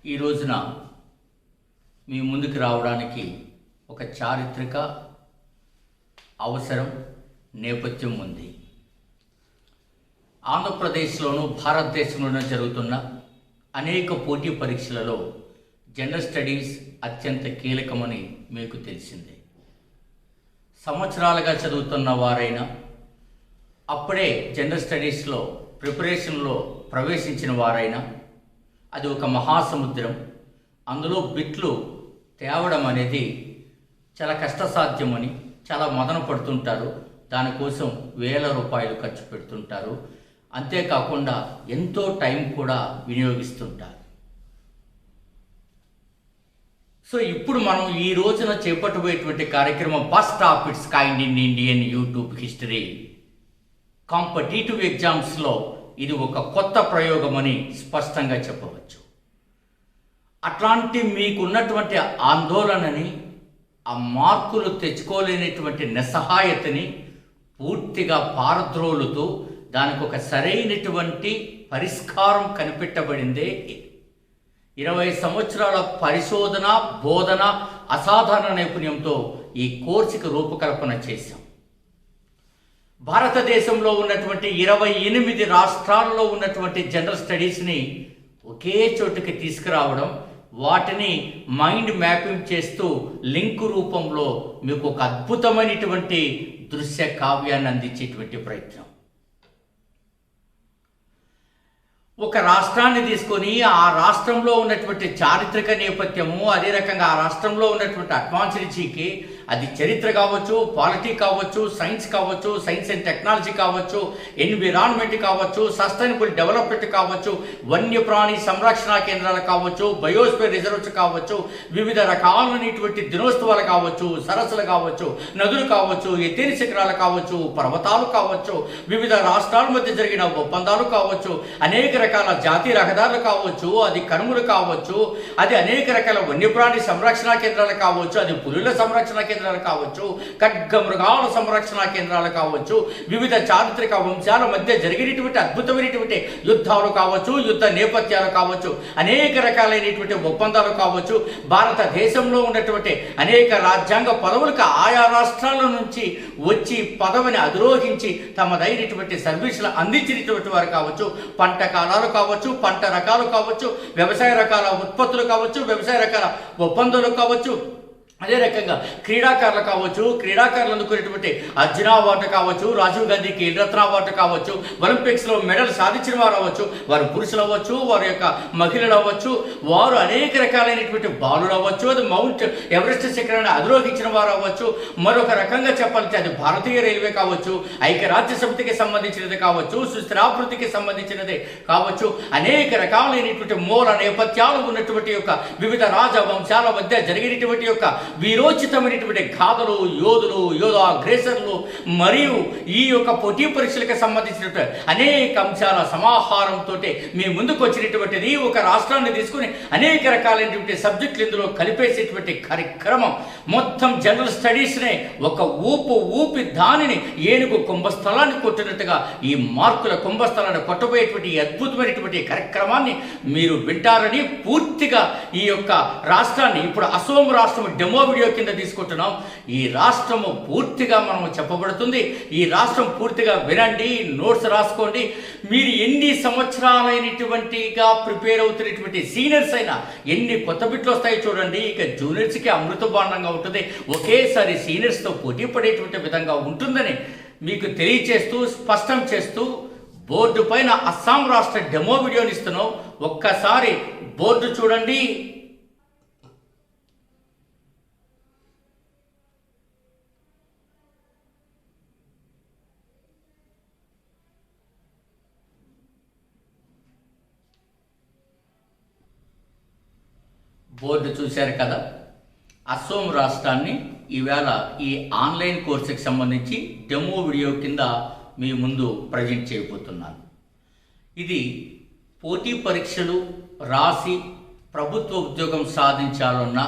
ఈ రోజున మీ ముందుకు రావడానికి ఒక చారిత్రక అవసరం నేపథ్యం ఉంది. ఆంధ్రప్రదేశ్లోను భారతదేశంలోనూ జరుగుతున్న అనేక పోటీ పరీక్షలలో జనరల్ స్టడీస్ అత్యంత కీలకమని మీకు తెలిసిందే. సంవత్సరాలుగా చదువుతున్న వారైనా అప్పుడే జనరల్ స్టడీస్లో ప్రిపరేషన్లో ప్రవేశించిన వారైనా అది ఒక మహాసముద్రం. అందులో బిట్లు తేవడం అనేది చాలా కష్టసాధ్యమని చాలా మదన పడుతుంటారు. దానికోసం వేల రూపాయలు ఖర్చు పెడుతుంటారు. అంతేకాకుండా ఎంతో టైం కూడా వినియోగిస్తుంటారు. సో ఇప్పుడు మనం ఈ రోజున చేపట్టబోయేటువంటి కార్యక్రమం first of it's kind in Indian YouTube history. Competitive ఎగ్జామ్స్లో ఇది ఒక కొత్త ప్రయోగం అని స్పష్టంగా చెప్పవచ్చు. అట్లాంటి మీకున్నటువంటి ఆందోళనని, ఆ మార్కులు తెచ్చుకోలేనటువంటి నిస్సహాయతని పూర్తిగా పారద్రోలుతూ దానికి ఒక సరైనటువంటి పరిష్కారం కనిపెట్టబడిందే 20 సంవత్సరాల పరిశోధన, బోధన, అసాధారణ నైపుణ్యంతో ఈ కోర్సుకి రూపకల్పన చేశాం. భారతదేశంలో ఉన్నటువంటి 28 రాష్ట్రాల్లో ఉన్నటువంటి జనరల్ స్టడీస్ని ఒకే చోటుకి తీసుకురావడం, వాటిని మైండ్ మ్యాపింగ్ చేస్తూ లింక్ రూపంలో మీకు ఒక అద్భుతమైనటువంటి దృశ్య కావ్యాన్ని అందించేటువంటి ప్రయత్నం. ఒక రాష్ట్రాన్ని తీసుకొని ఆ రాష్ట్రంలో ఉన్నటువంటి చారిత్రక నేపథ్యము, అదే రకంగా ఆ రాష్ట్రంలో ఉన్నటువంటి అడ్వాన్స్డ్కి, అది చరిత్ర కావచ్చు, పాలిటీ కావచ్చు, సైన్స్ కావచ్చు, సైన్స్ అండ్ టెక్నాలజీ కావచ్చు, ఎన్విరాన్మెంట్ కావచ్చు, సస్టైనబుల్ డెవలప్మెంట్ కావచ్చు, వన్యప్రాణి సంరక్షణ కేంద్రాలు కావచ్చు, బయోస్ఫియర్ రిజర్వ్స్ కావచ్చు, వివిధ రకాలైనటువంటి దినోత్సవాలు కావచ్చు, సరస్సులు కావచ్చు, నదులు కావచ్చు, ఎత్తైన శిఖరాలు కావచ్చు, పర్వతాలు కావచ్చు, వివిధ రాష్ట్రాల మధ్య జరిగిన ఒప్పందాలు కావచ్చు, అనేక రకాల జాతీయ రహదారులు కావచ్చు, అది కనుమలు కావచ్చు, అది అనేక రకాల వన్యప్రాణి సంరక్షణ కేంద్రాలు కావచ్చు, అది పులుల సంరక్షణ కేంద్రాలు కావచ్చు, ఖడ్గ మృగాల సంరక్షణ కేంద్రాలు కావచ్చు, వివిధ చారిత్రక వంశాల మధ్య జరిగినటువంటి అద్భుతమైనటువంటి యుద్ధాలు కావచ్చు, యుద్ధ నేపథ్యాలు కావచ్చు, అనేక రకాలైనటువంటి ఒప్పందాలు కావచ్చు, భారతదేశంలో ఉన్నటువంటి అనేక రాజ్యాంగ పదవులకు ఆయా రాష్ట్రాల నుంచి వచ్చి పదవిని అధిరోహించి తమదైనటువంటి సర్వీసులు అందించినటువంటి వారు కావచ్చు, పంట కాలాలు కావచ్చు, పంట రకాలు కావచ్చు, వ్యవసాయ రకాల ఉత్పత్తులు కావచ్చు, వ్యవసాయ రకాల ఒప్పందాలు కావచ్చు, అదే రకంగా క్రీడాకారులు కావచ్చు, క్రీడాకారులు అందుకునేటువంటి అర్జున అవార్డు కావచ్చు, రాజీవ్ గాంధీ ఖేల్రత్న అవార్డు కావచ్చు, ఒలింపిక్స్లో మెడల్ సాధించిన వారు అవ్వచ్చు, వారు పురుషులు అవ్వచ్చు, వారి యొక్క మహిళలు అవ్వచ్చు, వారు అనేక రకాలైనటువంటి బాలులు అవ్వచ్చు, అది మౌంట్ ఎవరెస్ట్ శిఖరాన్ని అధిరోహించిన వారు అవ్వచ్చు, మరొక రకంగా చెప్పాలంటే అది భారతీయ రైల్వే కావచ్చు, ఐక్యరాజ్య సమితికి సంబంధించినది కావచ్చు, సుస్థిరాభివృద్ధికి సంబంధించినది కావచ్చు, అనేక రకాలైనటువంటి మూల నేపథ్యాలు ఉన్నటువంటి యొక్క వివిధ రాజవంశాల మధ్య జరిగినటువంటి యొక్క వీరోచితమైనటువంటి గాథలు, యోధాగ్రేసర్లు మరియు ఈ యొక్క పోటీ పరీక్షలకు సంబంధించినటువంటి అనేక అంశాల సమాహారంతో మీ ముందుకు వచ్చినటువంటిది. ఒక రాష్ట్రాన్ని తీసుకుని అనేక రకాలైనటువంటి సబ్జెక్టులు ఇందులో కలిపేసేటువంటి కార్యక్రమం. మొత్తం జనరల్ స్టడీస్నే ఒక ఊపి దానిని ఏనుగు కుంభస్థలాన్ని కొట్టినట్టుగా ఈ మార్కుల కుంభస్థలాన్ని కొట్టబోయేటువంటి అద్భుతమైనటువంటి కార్యక్రమాన్ని మీరు వింటారని పూర్తిగా ఈ యొక్క రాష్ట్రాన్ని ఇప్పుడు అసోం రాష్ట్రం డెమో వీడియో కింద తీసుకుంటున్నాం. ఈ రాష్ట్రము పూర్తిగా మనం చెప్పబడుతుంది. ఈ రాష్ట్రం పూర్తిగా వినండి, నోట్స్ రాసుకోండి. మీరు ఎన్ని సంవత్సరాలైనటువంటిగా ప్రిపేర్ అవుతున్నటువంటి సీనియర్స్ అయినా ఎన్ని కొత్త బిట్లు వస్తాయి చూడండి. ఇక జూనియర్స్కి అమృత బాండంగా ఉంటుంది. ఒకేసారి సీనియర్స్తో పోటీ పడేటువంటి విధంగా ఉంటుందని మీకు తెలియచేస్తూ స్పష్టం చేస్తూ బోర్డు పైన అస్సాం రాష్ట్ర డెమో వీడియోని ఇస్తున్నాం. ఒక్కసారి బోర్డు చూడండి. బోర్డు చూశారు కదా. అస్సోం రాష్ట్రాన్ని ఈవేళ ఈ ఆన్లైన్ కోర్సుకి సంబంధించి డెమో వీడియో కింద మీ ముందు ప్రజెంట్ చేయబోతున్నాను. ఇది పోటీ పరీక్షలు రాసి ప్రభుత్వ ఉద్యోగం సాధించాలన్న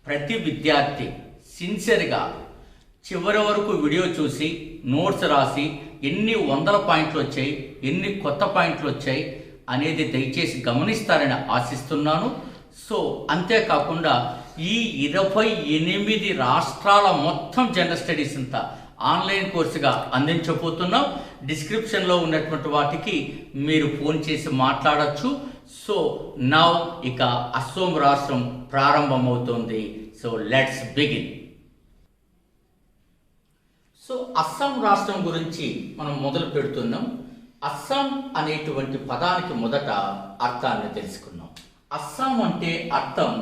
ప్రతి విద్యార్థి సిన్సియర్గా చివరి వరకు వీడియో చూసి నోట్స్ రాసి ఎన్ని వందల పాయింట్లు వచ్చాయి, ఎన్ని కొత్త పాయింట్లు వచ్చాయి అనేది దయచేసి గమనిస్తారని ఆశిస్తున్నాను. సో అంతేకాకుండా ఈ 28 రాష్ట్రాల మొత్తం జనరల్ స్టడీస్ అంతా ఆన్లైన్ కోర్సుగా అందించబోతున్నాం. డిస్క్రిప్షన్లో ఉన్నటువంటి వాటికి మీరు ఫోన్ చేసి మాట్లాడచ్చు. సో నౌ ఇక అస్సోం రాష్ట్రం ప్రారంభమవుతోంది. So let's begin. So Assam రాష్ట్రం గురించి మనం మొదలు పెడుతున్నాం. అస్సాం అనేటువంటి పదానికి మొదట అర్థాన్ని తెలుసుకున్నాం. అస్సాం అంటే అర్థం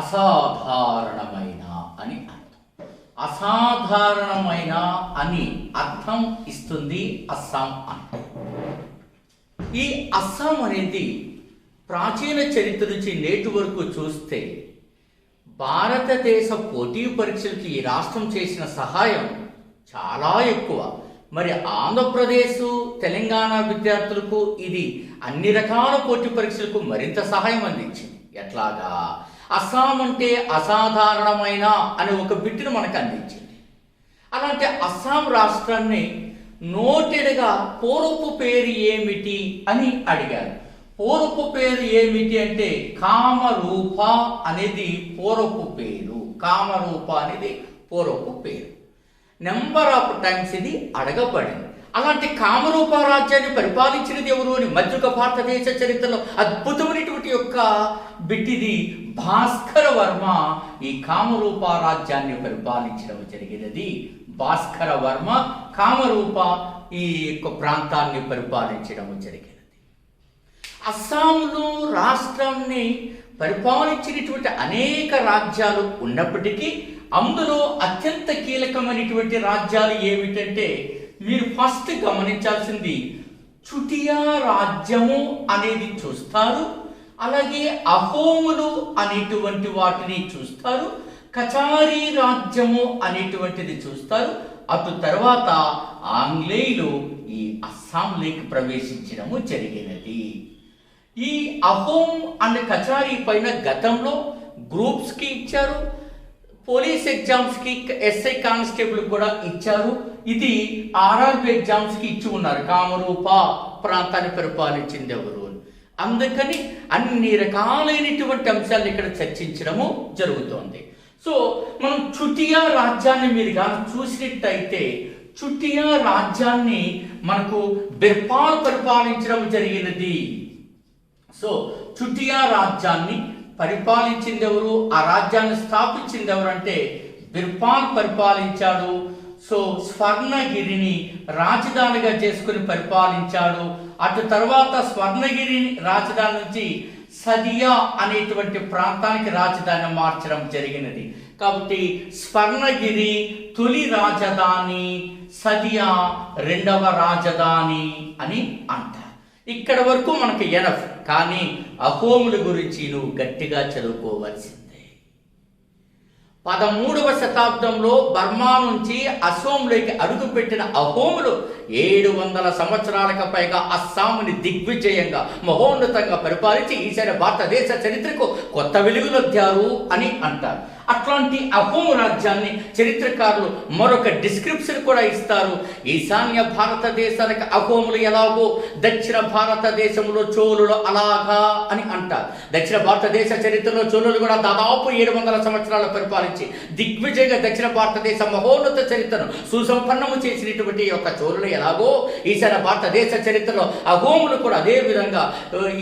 అసాధారణమైన అని అర్థం. అసాధారణమైన అని అర్థం ఇస్తుంది అస్సాం అంటే. ఈ అస్సాం అనేది ప్రాచీన చరిత్ర నుంచి నేటి వరకు చూస్తే భారతదేశ పోటీ పరీక్షలకి ఈ రాష్ట్రం చేసిన సహాయం చాలా ఎక్కువ. మరి ఆంధ్రప్రదేశ్, తెలంగాణ విద్యార్థులకు ఇది అన్ని రకాల పోటీ పరీక్షలకు మరింత సహాయం అందించింది. ఎట్లాగా? అస్సాం అంటే అసాధారణమైన అనే ఒక బిట్టును మనకు అందించింది. అలాంటి అస్సాం రాష్ట్రాన్ని నోటెడ్గా పూర్వపు పేరు ఏమిటి అని అడిగారు. పూర్వపు పేరు ఏమిటి అంటే కామరూప అనేది పూర్వపు పేరు. కామరూప అనేది పూర్వపు పేరు. నెంబర్ ఆఫ్ టైమ్స్ ఇది అడగబడింది. అలాంటి కామరూప రాజ్యాన్ని పరిపాలించినది ఎవరు అని మధ్యయుగ భారతదేశ చరిత్రలో అద్భుతమైనటువంటి యొక్క బిట్టిది భాస్కర వర్మ ఈ కామరూప రాజ్యాన్ని పరిపాలించడం జరిగినది. భాస్కర వర్మ కామరూప ఈ యొక్క ప్రాంతాన్ని పరిపాలించడం జరిగినది. అస్సాంలో రాష్ట్రాన్ని పరిపాలించినటువంటి అనేక రాజ్యాలు ఉన్నప్పటికీ అందులో అత్యంత కీలకమైనటువంటి రాజ్యాలు ఏమిటంటే మీరు ఫస్ట్ గమనించాల్సింది చుటియా రాజ్యము అనేది చూస్తారు. అలాగే అహోములు అనేటువంటి వాటిని చూస్తారు. కచారీ రాజ్యము అనేటువంటిది చూస్తారు. అటు తర్వాత ఆంగ్లేయులు ఈ అస్సాంలోకి ప్రవేశించడము జరిగినది. ఈ అహోం అండ్ కచారీ పైన గతంలో గ్రూప్స్కి ఇచ్చారు. పోలీస్ ఎగ్జామ్స్కి ఎస్ఐ కానిస్టేబుల్ కూడా ఇచ్చారు. ఇది ఆర్ఆర్బి ఎగ్జామ్స్కి ఇచ్చి ఉన్నారు. కామరూప ప్రాంతాన్ని పరిపాలించింది ఎవరు. అందుకని అన్ని రకాలైనటువంటి అంశాలు ఇక్కడ చర్చించడము జరుగుతోంది. సో మనం చుటియా రాజ్యాన్ని మీరు కానీ చూసినట్టయితే చుటియా రాజ్యాన్ని మనకు బిర్పాల్ పరిపాలించడం జరిగినది. సో చుటియా రాజ్యాన్ని పరిపాలించింది ఎవరు, ఆ రాజ్యాన్ని స్థాపించింది ఎవరు అంటే బిర్పాల్ పరిపాలించాడు. సో స్వర్ణగిరిని రాజధానిగా చేసుకుని పరిపాలించాడు. అటు తర్వాత స్వర్ణగిరి రాజధాని నుంచి సదియా అనేటువంటి ప్రాంతానికి రాజధాని మార్చడం జరిగినది. కాబట్టి స్వర్ణగిరి తొలి రాజధాని, సదియా రెండవ రాజధాని అని అంటారు. ఇక్కడ వరకు మనకి ఎనఫ్. కానీ అహోముల గురించి నువ్వు గట్టిగా చదువుకోవాల్సిందే. 13వ శతాబ్దంలో బర్మా నుంచి అసోంలోకి అడుగుపెట్టిన అహోములు 700 సంవత్సరాలకు పైగా అస్సాంని దిగ్విజయంగా మహోన్నతంగా పరిపాలించి ఈశాన్య భారతదేశ చరిత్రకు కొత్త వెలుగులొద్దారు అని అంటారు. అట్లాంటి అహోం రాజ్యాన్ని చరిత్రకారులు మరొక డిస్క్రిప్షన్ కూడా ఇస్తారు. ఈశాన్య భారతదేశానికి అహోములు ఎలాగో దక్షిణ భారతదేశంలో చోళులు అలాగా అని అంటారు. దక్షిణ భారతదేశ చరిత్రలో చోళులు కూడా దాదాపు 700 సంవత్సరాలు పరిపాలించి దిగ్విజయంగా దక్షిణ భారతదేశ మహోన్నత చరిత్రను సుసంపన్నము చేసినటువంటి యొక్క చోళులు ఎలాగో ఈశాన్య భారతదేశ చరిత్రలో అహోములు కూడా అదే విధంగా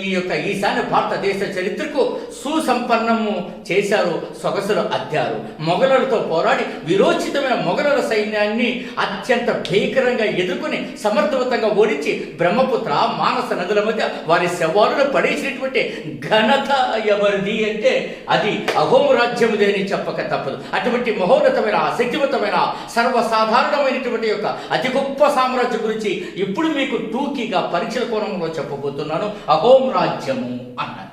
ఈ యొక్క ఈశాన్య భారతదేశ చరిత్రకు సుసంపన్నము చేశారు. సొగసులు అద్దారు. మొఘలులతో పోరాడి విరోచితమైన మొఘలుల సైన్యాన్ని అత్యంత భీకరంగా ఎదుర్కొని సమర్థవంతంగా ఓడించి బ్రహ్మపుత్ర, మానస నదుల మధ్య వారి శవాలను పడేసినటువంటి ఘనత ఎవరిది అంటే అది అహోం రాజ్యముదే అని చెప్పక తప్పదు. అటువంటి మహోన్నతమైన శక్తివంతమైన సర్వసాధారణమైనటువంటి యొక్క అతి గొప్ప సామ్రాజ్యం గురించి ఇప్పుడు మీకు టూకీగా పరీక్షల కోణంలో చెప్పబోతున్నాను. అహోం రాజ్యము అన్నారు.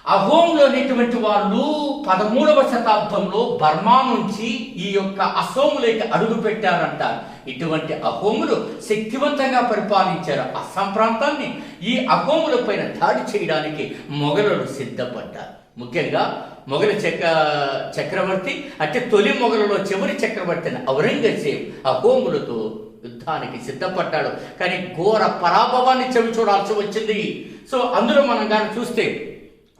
అహోంలో అనేటువంటి వాళ్ళు 13వ శతాబ్దంలో బర్మా నుంచి ఈ యొక్క అసోములోకి అడుగు పెట్టారంటారు. ఇటువంటి అహోములు శక్తివంతంగా పరిపాలించారు అస్సాం ప్రాంతాన్ని. ఈ అహోముల పైన దాడి చేయడానికి మొఘలులు సిద్ధపడ్డారు. ముఖ్యంగా మొఘల చక్రవర్తి అంటే తొలి మొఘలులో చివరి చక్రవర్తి ఔరంగజేబ్ అహోములతో యుద్ధానికి సిద్ధపడ్డాడు. కానీ ఘోర పరాభవాన్ని చవి చూడాల్సి వచ్చింది. సో అందులో మనం కానీ చూస్తే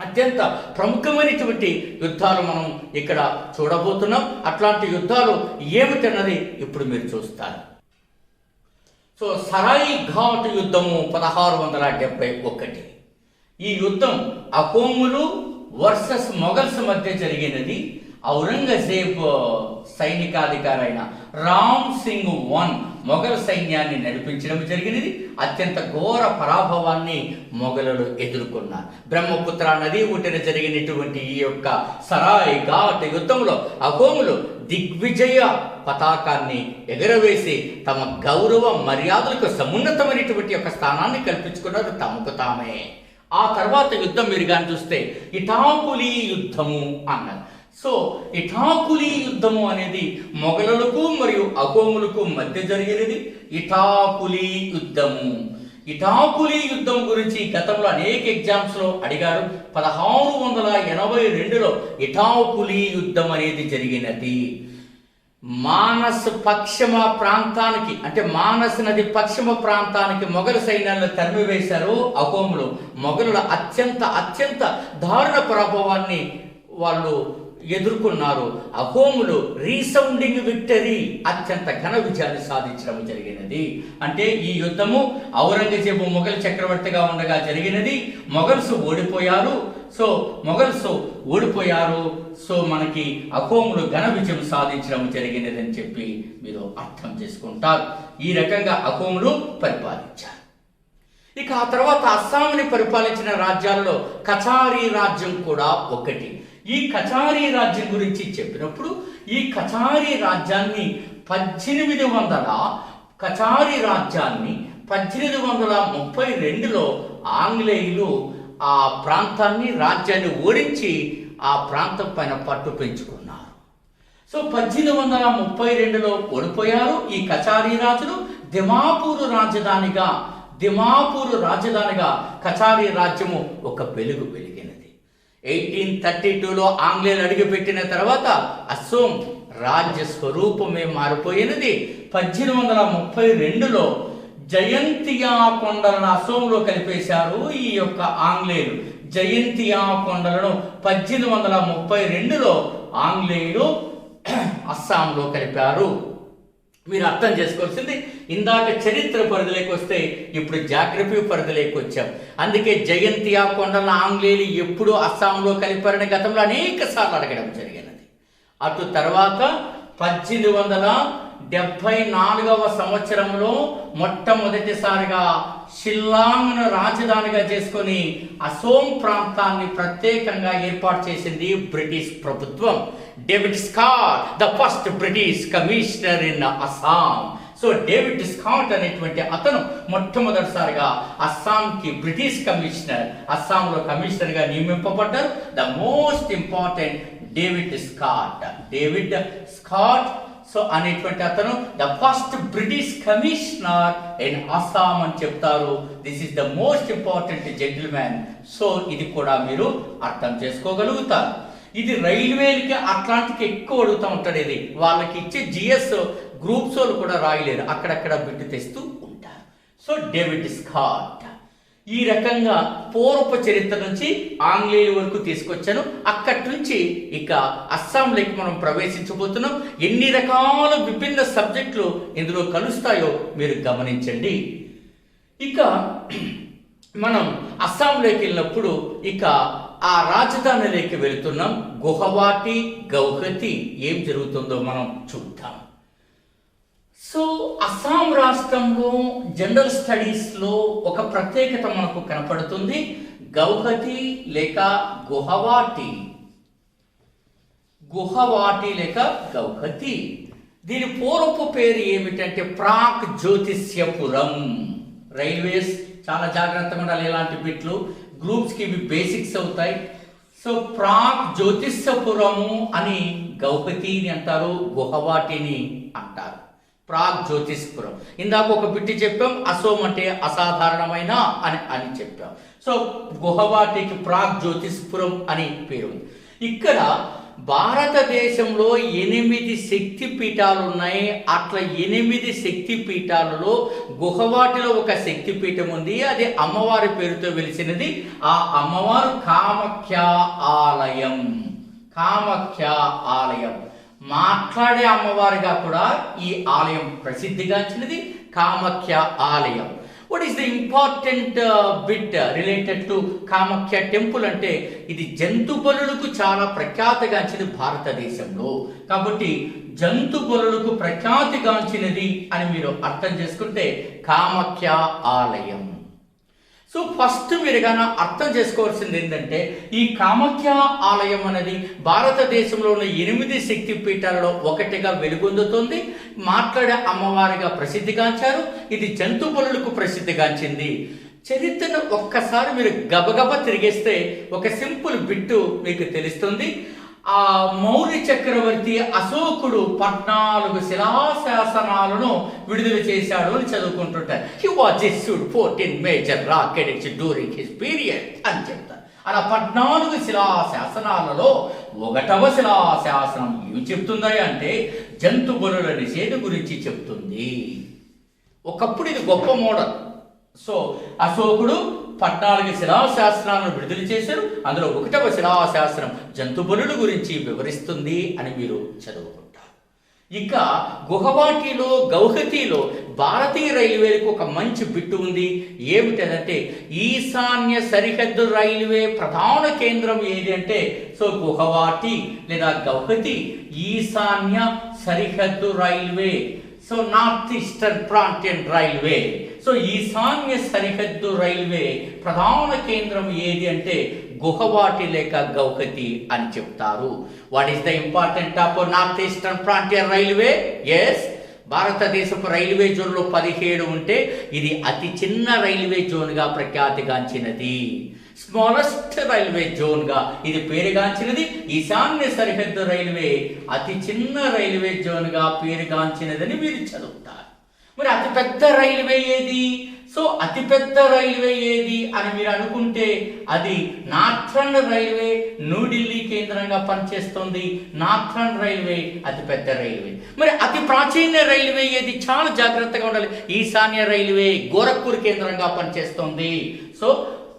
అత్యంత ప్రముఖమైనటువంటి యుద్ధాలు మనం ఇక్కడ చూడబోతున్నాం. అట్లాంటి యుద్ధాలు ఏమిటన్నది ఇప్పుడు మీరు చూస్తారు. సో సరాయి ఘాట్ యుద్ధము 1671. ఈ యుద్ధం అకోములు వర్సెస్ మొఘల్స్ మధ్య జరిగినది. ఔరంగజేబ్ సైనికాధికారైన రామ్ సింగ్ వన్ మొఘల్ సైన్యాన్ని నడిపించడం జరిగినది. అత్యంత ఘోర పరాభవాన్ని మొఘలులు ఎదుర్కొన్నారు. బ్రహ్మపుత్ర నది ఒడ్డున జరిగినటువంటి ఈ యొక్క సరాయ్ ఘాట్ యుద్ధంలో అకోములు దిగ్విజయ పతాకాన్ని ఎగరవేసి తమ గౌరవ మర్యాదలకు సమున్నతమైనటువంటి యొక్క స్థానాన్ని కల్పించుకున్నారు తమకు తామే. ఆ తర్వాత యుద్ధం మీరు కానీ చూస్తే ఇటాకులి యుద్ధము అన్నారు. సో ఇటాకులి యుద్ధము అనేది మొఘలులకు మరియు అకోములకు మధ్య జరిగినది. ఇటాకులి యుద్ధము గురించి గతంలో అనేక ఎగ్జామ్స్లో అడిగారు. 1682లో ఇటాకులి యుద్ధం అనేది జరిగినది. మానస్ పశ్చిమ ప్రాంతానికి, అంటే మానస్ నది పశ్చిమ ప్రాంతానికి మొఘలు సైన్యాలను తరిమివేశారు అకోములు. మొఘలుల అత్యంత దారుణ ప్రభావాన్ని వాళ్ళు ఎదుర్కొన్నారు. అకోములు రీసౌండింగ్ విక్టరీ, అత్యంత ఘన విజయాన్ని సాధించడం జరిగినది. అంటే ఈ యుద్ధము ఔరంగజేబు మొఘల్ చక్రవర్తిగా ఉండగా జరిగినది. మొఘల్స్ ఓడిపోయారు. సో మనకి అకోములు ఘన విజయం సాధించడం జరిగినది అని చెప్పి మీరు అర్థం చేసుకుంటారు. ఈ రకంగా అకోములు పరిపాలించారు. ఇక ఆ తర్వాత అస్సాంని పరిపాలించిన రాజ్యాల్లో కచారీ రాజ్యం కూడా ఒకటి. ఈ కచారీ రాజ్యం గురించి చెప్పినప్పుడు ఈ కచారీ రాజ్యాన్ని 1832లో ఆంగ్లేయులు ఆ రాజ్యాన్ని ఓడించి ఆ ప్రాంతం పైన పట్టు పెంచుకున్నారు. సో 1832లో ఓడిపోయారు ఈ కచారీ రాజులు. దిమాపూరు రాజధానిగా కచారీ రాజ్యము ఒక వెలుగు వెలిగినది. 1832లో ఆంగ్లేయులు అడుగుపెట్టిన తర్వాత అస్సోం రాజ్య స్వరూపమే మారిపోయినది. 1832లో జయంతియా కొండలను అస్సోంలో కలిపేశారు ఈ యొక్క ఆంగ్లేయులు. జయంతియా కొండలను 1832లో ఆంగ్లేయులు అస్సాంలో కలిపారు. మీరు అర్థం చేసుకోవాల్సింది, ఇందాక చరిత్ర పరిధిలోకి వస్తే ఇప్పుడు జాగ్రఫీ పరిధిలోకి వచ్చాం. అందుకే జయంతియా కొండల ఆంగ్లేయులు ఎప్పుడు అస్సాంలో కలిపారని గతంలో అనేక సార్లు అడగడం జరిగినది. అటు తర్వాత 1874వ సంవత్సరంలో మొట్టమొదటిసారిగా షిల్లాంగ్ను రాజధానిగా చేసుకొని అసోం ప్రాంతాన్ని ప్రత్యేకంగా ఏర్పాటు చేసింది బ్రిటిష్ ప్రభుత్వం. David Scott, the first British commissioner in Assam. So David Scott అనేటువంటి అతను మొట్టమొదటిసారిగా అస్సాంకి బ్రిటిష్ కమిషనర్, అస్సాంలో కమిషనర్గా నియమింపబడ్డారు. The most important David Scott so అనేటువంటి అతను the first British commissioner in Assam అని చెప్తారు. This is the most important gentlemen. So ఇది కూడా మీరు అర్థం చేసుకోగలుగుతారు. ఇది రైల్వేలకి అట్లాంటికి ఎక్కువ అడుగుతూ ఉంటాడు. ఇది వాళ్ళకి ఇచ్చే జిఎస్ గ్రూప్స్ వాళ్ళు కూడా రాయలేరు, అక్కడక్కడ బిట్టు తెస్తూ ఉంటారు. సో డేవిడ్ స్కాట్ ఈ రకంగా పూర్వపు చరిత్ర నుంచి ఆంగ్లేయుల వరకు తీసుకొచ్చాను. అక్కడి నుంచి ఇక అస్సాంలోకి మనం ప్రవేశించబోతున్నాం. ఎన్ని రకాల విభిన్న సబ్జెక్టులు ఇందులో కలుస్తాయో మీరు గమనించండి. ఇక మనం అస్సాంలోకి వెళ్ళినప్పుడు ఇక ఆ రాజధానిలోకి వెళుతున్నాం. గౌహతి ఏం జరుగుతుందో మనం చూద్దాం. సో అస్సాం రాష్ట్రంలో జనరల్ స్టడీస్లో ఒక ప్రత్యేకత మనకు కనపడుతుంది. గౌహతి లేక గుహవాటి లేక గౌహతి. దీని పూర్వపు పేరు ఏమిటంటే ప్రాక్ జ్యోతిష్యపురం. రైల్వేస్ చాలా జాగ్రత్తగా ఉండాలి, ఇలాంటి బిట్లు గ్రూప్స్కి ఇవి బేసిక్స్ అవుతాయి. సో ప్రాక్ జ్యోతిష్యపురము అని గౌహతిని అంటారు, గుహవాటిని అంటారు. ప్రాగ్ జ్యోతిష్పురం. ఇందాక ఒక బిట్టి చెప్పాం, అసోం అంటే అసాధారణమైన అని చెప్పాం. సో గుహవాటికి ప్రాగ్ జ్యోతిష్పురం అని పేరు ఉంది. ఇక్కడ భారతదేశంలో 8 శక్తి పీఠాలు ఉన్నాయి. అట్లా 8 శక్తి పీఠాలలో గుహవాటిలో ఒక శక్తి పీఠం ఉంది. అది అమ్మవారి పేరుతో వెలిసినది. ఆ అమ్మవారు కామాఖ్య ఆలయం. కామాఖ్య ఆలయం మాట్లాడే అమ్మవారిగా కూడా ఈ ఆలయం ప్రసిద్ధిగాంచినది. కామాఖ్య ఆలయం. What is the important bit related to Kamakhya temple అంటే ఇది జంతు బలులకు చాలా ప్రఖ్యాతిగాంచినది భారతదేశంలో. కాబట్టి జంతు బలులకు ప్రఖ్యాతిగాంచినది అని మీరు అర్థం చేసుకుంటే కామాఖ్య ఆలయం. సో ఫస్ట్ మీరు కానీ అర్థం చేసుకోవాల్సింది ఏంటంటే ఈ కామాఖ్య ఆలయం అనేది భారతదేశంలో ఉన్న 8 శక్తి పీఠాలలో ఒకటిగా వెలుగొందుతుంది. మాట్లాడే అమ్మవారిగా ప్రసిద్ధిగాంచారు. ఇది జంతు బలులకు ప్రసిద్ధిగాంచింది. చరిత్రను ఒక్కసారి మీరు గబగబ తిరిగేస్తే ఒక సింపుల్ బిట్టు మీకు తెలుస్తుంది. ఆ మౌర్య చక్రవర్తి అశోకుడు 14 శిలాశాసనాలను విడుదల చేశాడు అని చదువుకుంటుంటారు. He was issued 14 major rock edicts during his period అని చెప్తారు. అలా 14 శిలాశాసనాలలో 1వ శిలాశాసనం ఏం చెప్తుందా అంటే జంతు బలుల నిషేధం గురించి చెప్తుంది. ఒకప్పుడు ఇది గొప్ప మోడల్. సో అశోకుడు 14 శిలాశాస్త్రాలను విడుదల చేశారు. అందులో 1వ శిలాశాస్త్రం జంతు బలుల గురించి వివరిస్తుంది అని మీరు చదువుకుంటారు. ఇక గుహవాటిలో గౌహతిలో భారతీయ రైల్వేలకు ఒక మంచి బిట్టు ఉంది. ఏమిటంటే ఈశాన్య సరిహద్దు రైల్వే ప్రధాన కేంద్రం ఏది అంటే సో గుహవాటి లేదా గౌహతి ఈశాన్య సరిహద్దు railway. So north eastern frontier railway. So ఈశాన్య సరిహద్దు రైల్వే ప్రధాన కేంద్రం ఏది అంటే గుహవాటి లేక గౌహతి అని చెప్తారు. What is the important of north eastern frontier railway? Yes, భారతదేశపు రైల్వే జోన్లో 17 ఉంటే ఇది అతి చిన్న రైల్వే జోన్గా ప్రఖ్యాతిగాంచినది. స్మాలెస్ట్ రైల్వే జోన్గా ఇది పేరుగాంచినది. ఈశాన్య సరిహద్దు రైల్వే అతి చిన్న రైల్వే జోన్గా పేరుగాంచినదని మీరు చదువుతారు. మరి అతిపెద్ద రైల్వే ఏది? సో అతిపెద్ద రైల్వే ఏది అని మీరు అనుకుంటే అది నార్థర్న్ రైల్వే న్యూఢిల్లీ కేంద్రంగా పనిచేస్తుంది. నార్థర్న్ రైల్వే అతిపెద్ద రైల్వే. మరి అతి ప్రాచీన రైల్వే ఏది? చాలా జాగ్రత్తగా ఉండాలి. ఈశాన్య రైల్వే గోరఖ్పూర్ కేంద్రంగా పనిచేస్తుంది. సో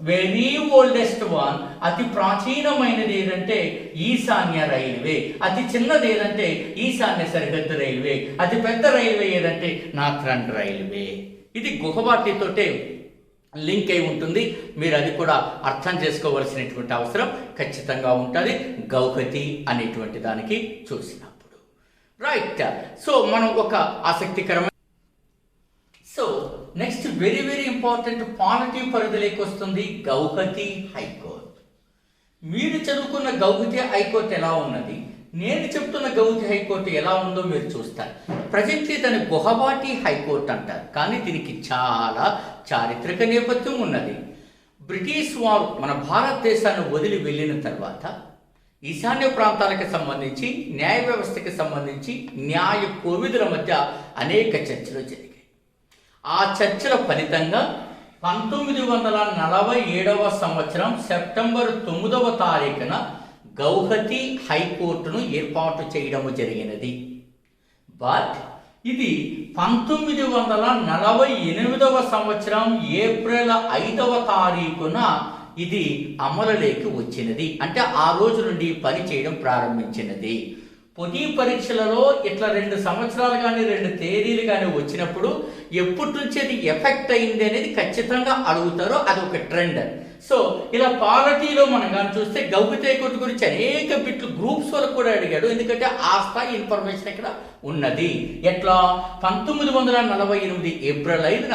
వెరీ ఓల్డెస్ట్ వన్, అతి ప్రాచీనమైనది ఏదంటే ఈశాన్య రైల్వే. అతి చిన్నది ఏదంటే ఈశాన్య సరిహద్దు రైల్వే. అతి పెద్ద రైల్వే ఏదంటే నార్థర్న్ రైల్వే. ఇది గుహవాటితోటే లింక్ అయి ఉంటుంది. మీరు అది కూడా అర్థం చేసుకోవలసినటువంటి అవసరం ఖచ్చితంగా ఉంటుంది గౌహతి అనేటువంటి దానికి చూసినప్పుడు. రైట్. సో మనం ఒక ఆసక్తికరమైన next very very important polity పరిధిలోకి వస్తుంది గౌహతి హైకోర్టు. మీరు చదువుకున్న గౌహతి హైకోర్టు ఎలా ఉన్నది, నేను చెప్తున్న గౌహతి హైకోర్టు ఎలా ఉందో మీరు చూస్తారు. ప్రజెంట్లీ దాన్ని గుహవాటి హైకోర్టు అంటారు, కానీ దీనికి చాలా చారిత్రక నేపథ్యం ఉన్నది. బ్రిటిష్ వారు మన భారతదేశాన్ని వదిలి వెళ్ళిన తర్వాత ఈశాన్య ప్రాంతాలకు సంబంధించి న్యాయ వ్యవస్థకి సంబంధించి న్యాయ కోవిదుల మధ్య అనేక చర్చలు జరిగాయి. ఆ చర్చల ఫలితంగా 1947వ సంవత్సరం సెప్టెంబర్ 9వ తారీఖున గౌహతి హైకోర్టును ఏర్పాటు చేయడం జరిగినది. బట్ ఇది 1948వ సంవత్సరం ఏప్రిల్ 5వ తారీఖున ఇది అమలులోకి వచ్చినది. అంటే ఆ రోజు నుండి పని చేయడం ప్రారంభించినది. పోటీ పరీక్షలలో ఇట్లా 2 సంవత్సరాలు కానీ 2 తేదీలు కానీ వచ్చినప్పుడు ఎప్పటి నుంచి అది ఎఫెక్ట్ అయింది అనేది ఖచ్చితంగా అడుగుతారో అది ఒక ట్రెండ్. సో ఇలా పాలిటీలో మనం కానీ చూస్తే గౌహతి హైకోర్టు గురించి అనేక బిట్లు గ్రూప్స్ వాళ్ళకు కూడా అడిగాడు. ఎందుకంటే ఆ స్థాయి ఇన్ఫర్మేషన్ ఇక్కడ ఉన్నది. ఎట్లా 1948 ఏప్రిల్ 5న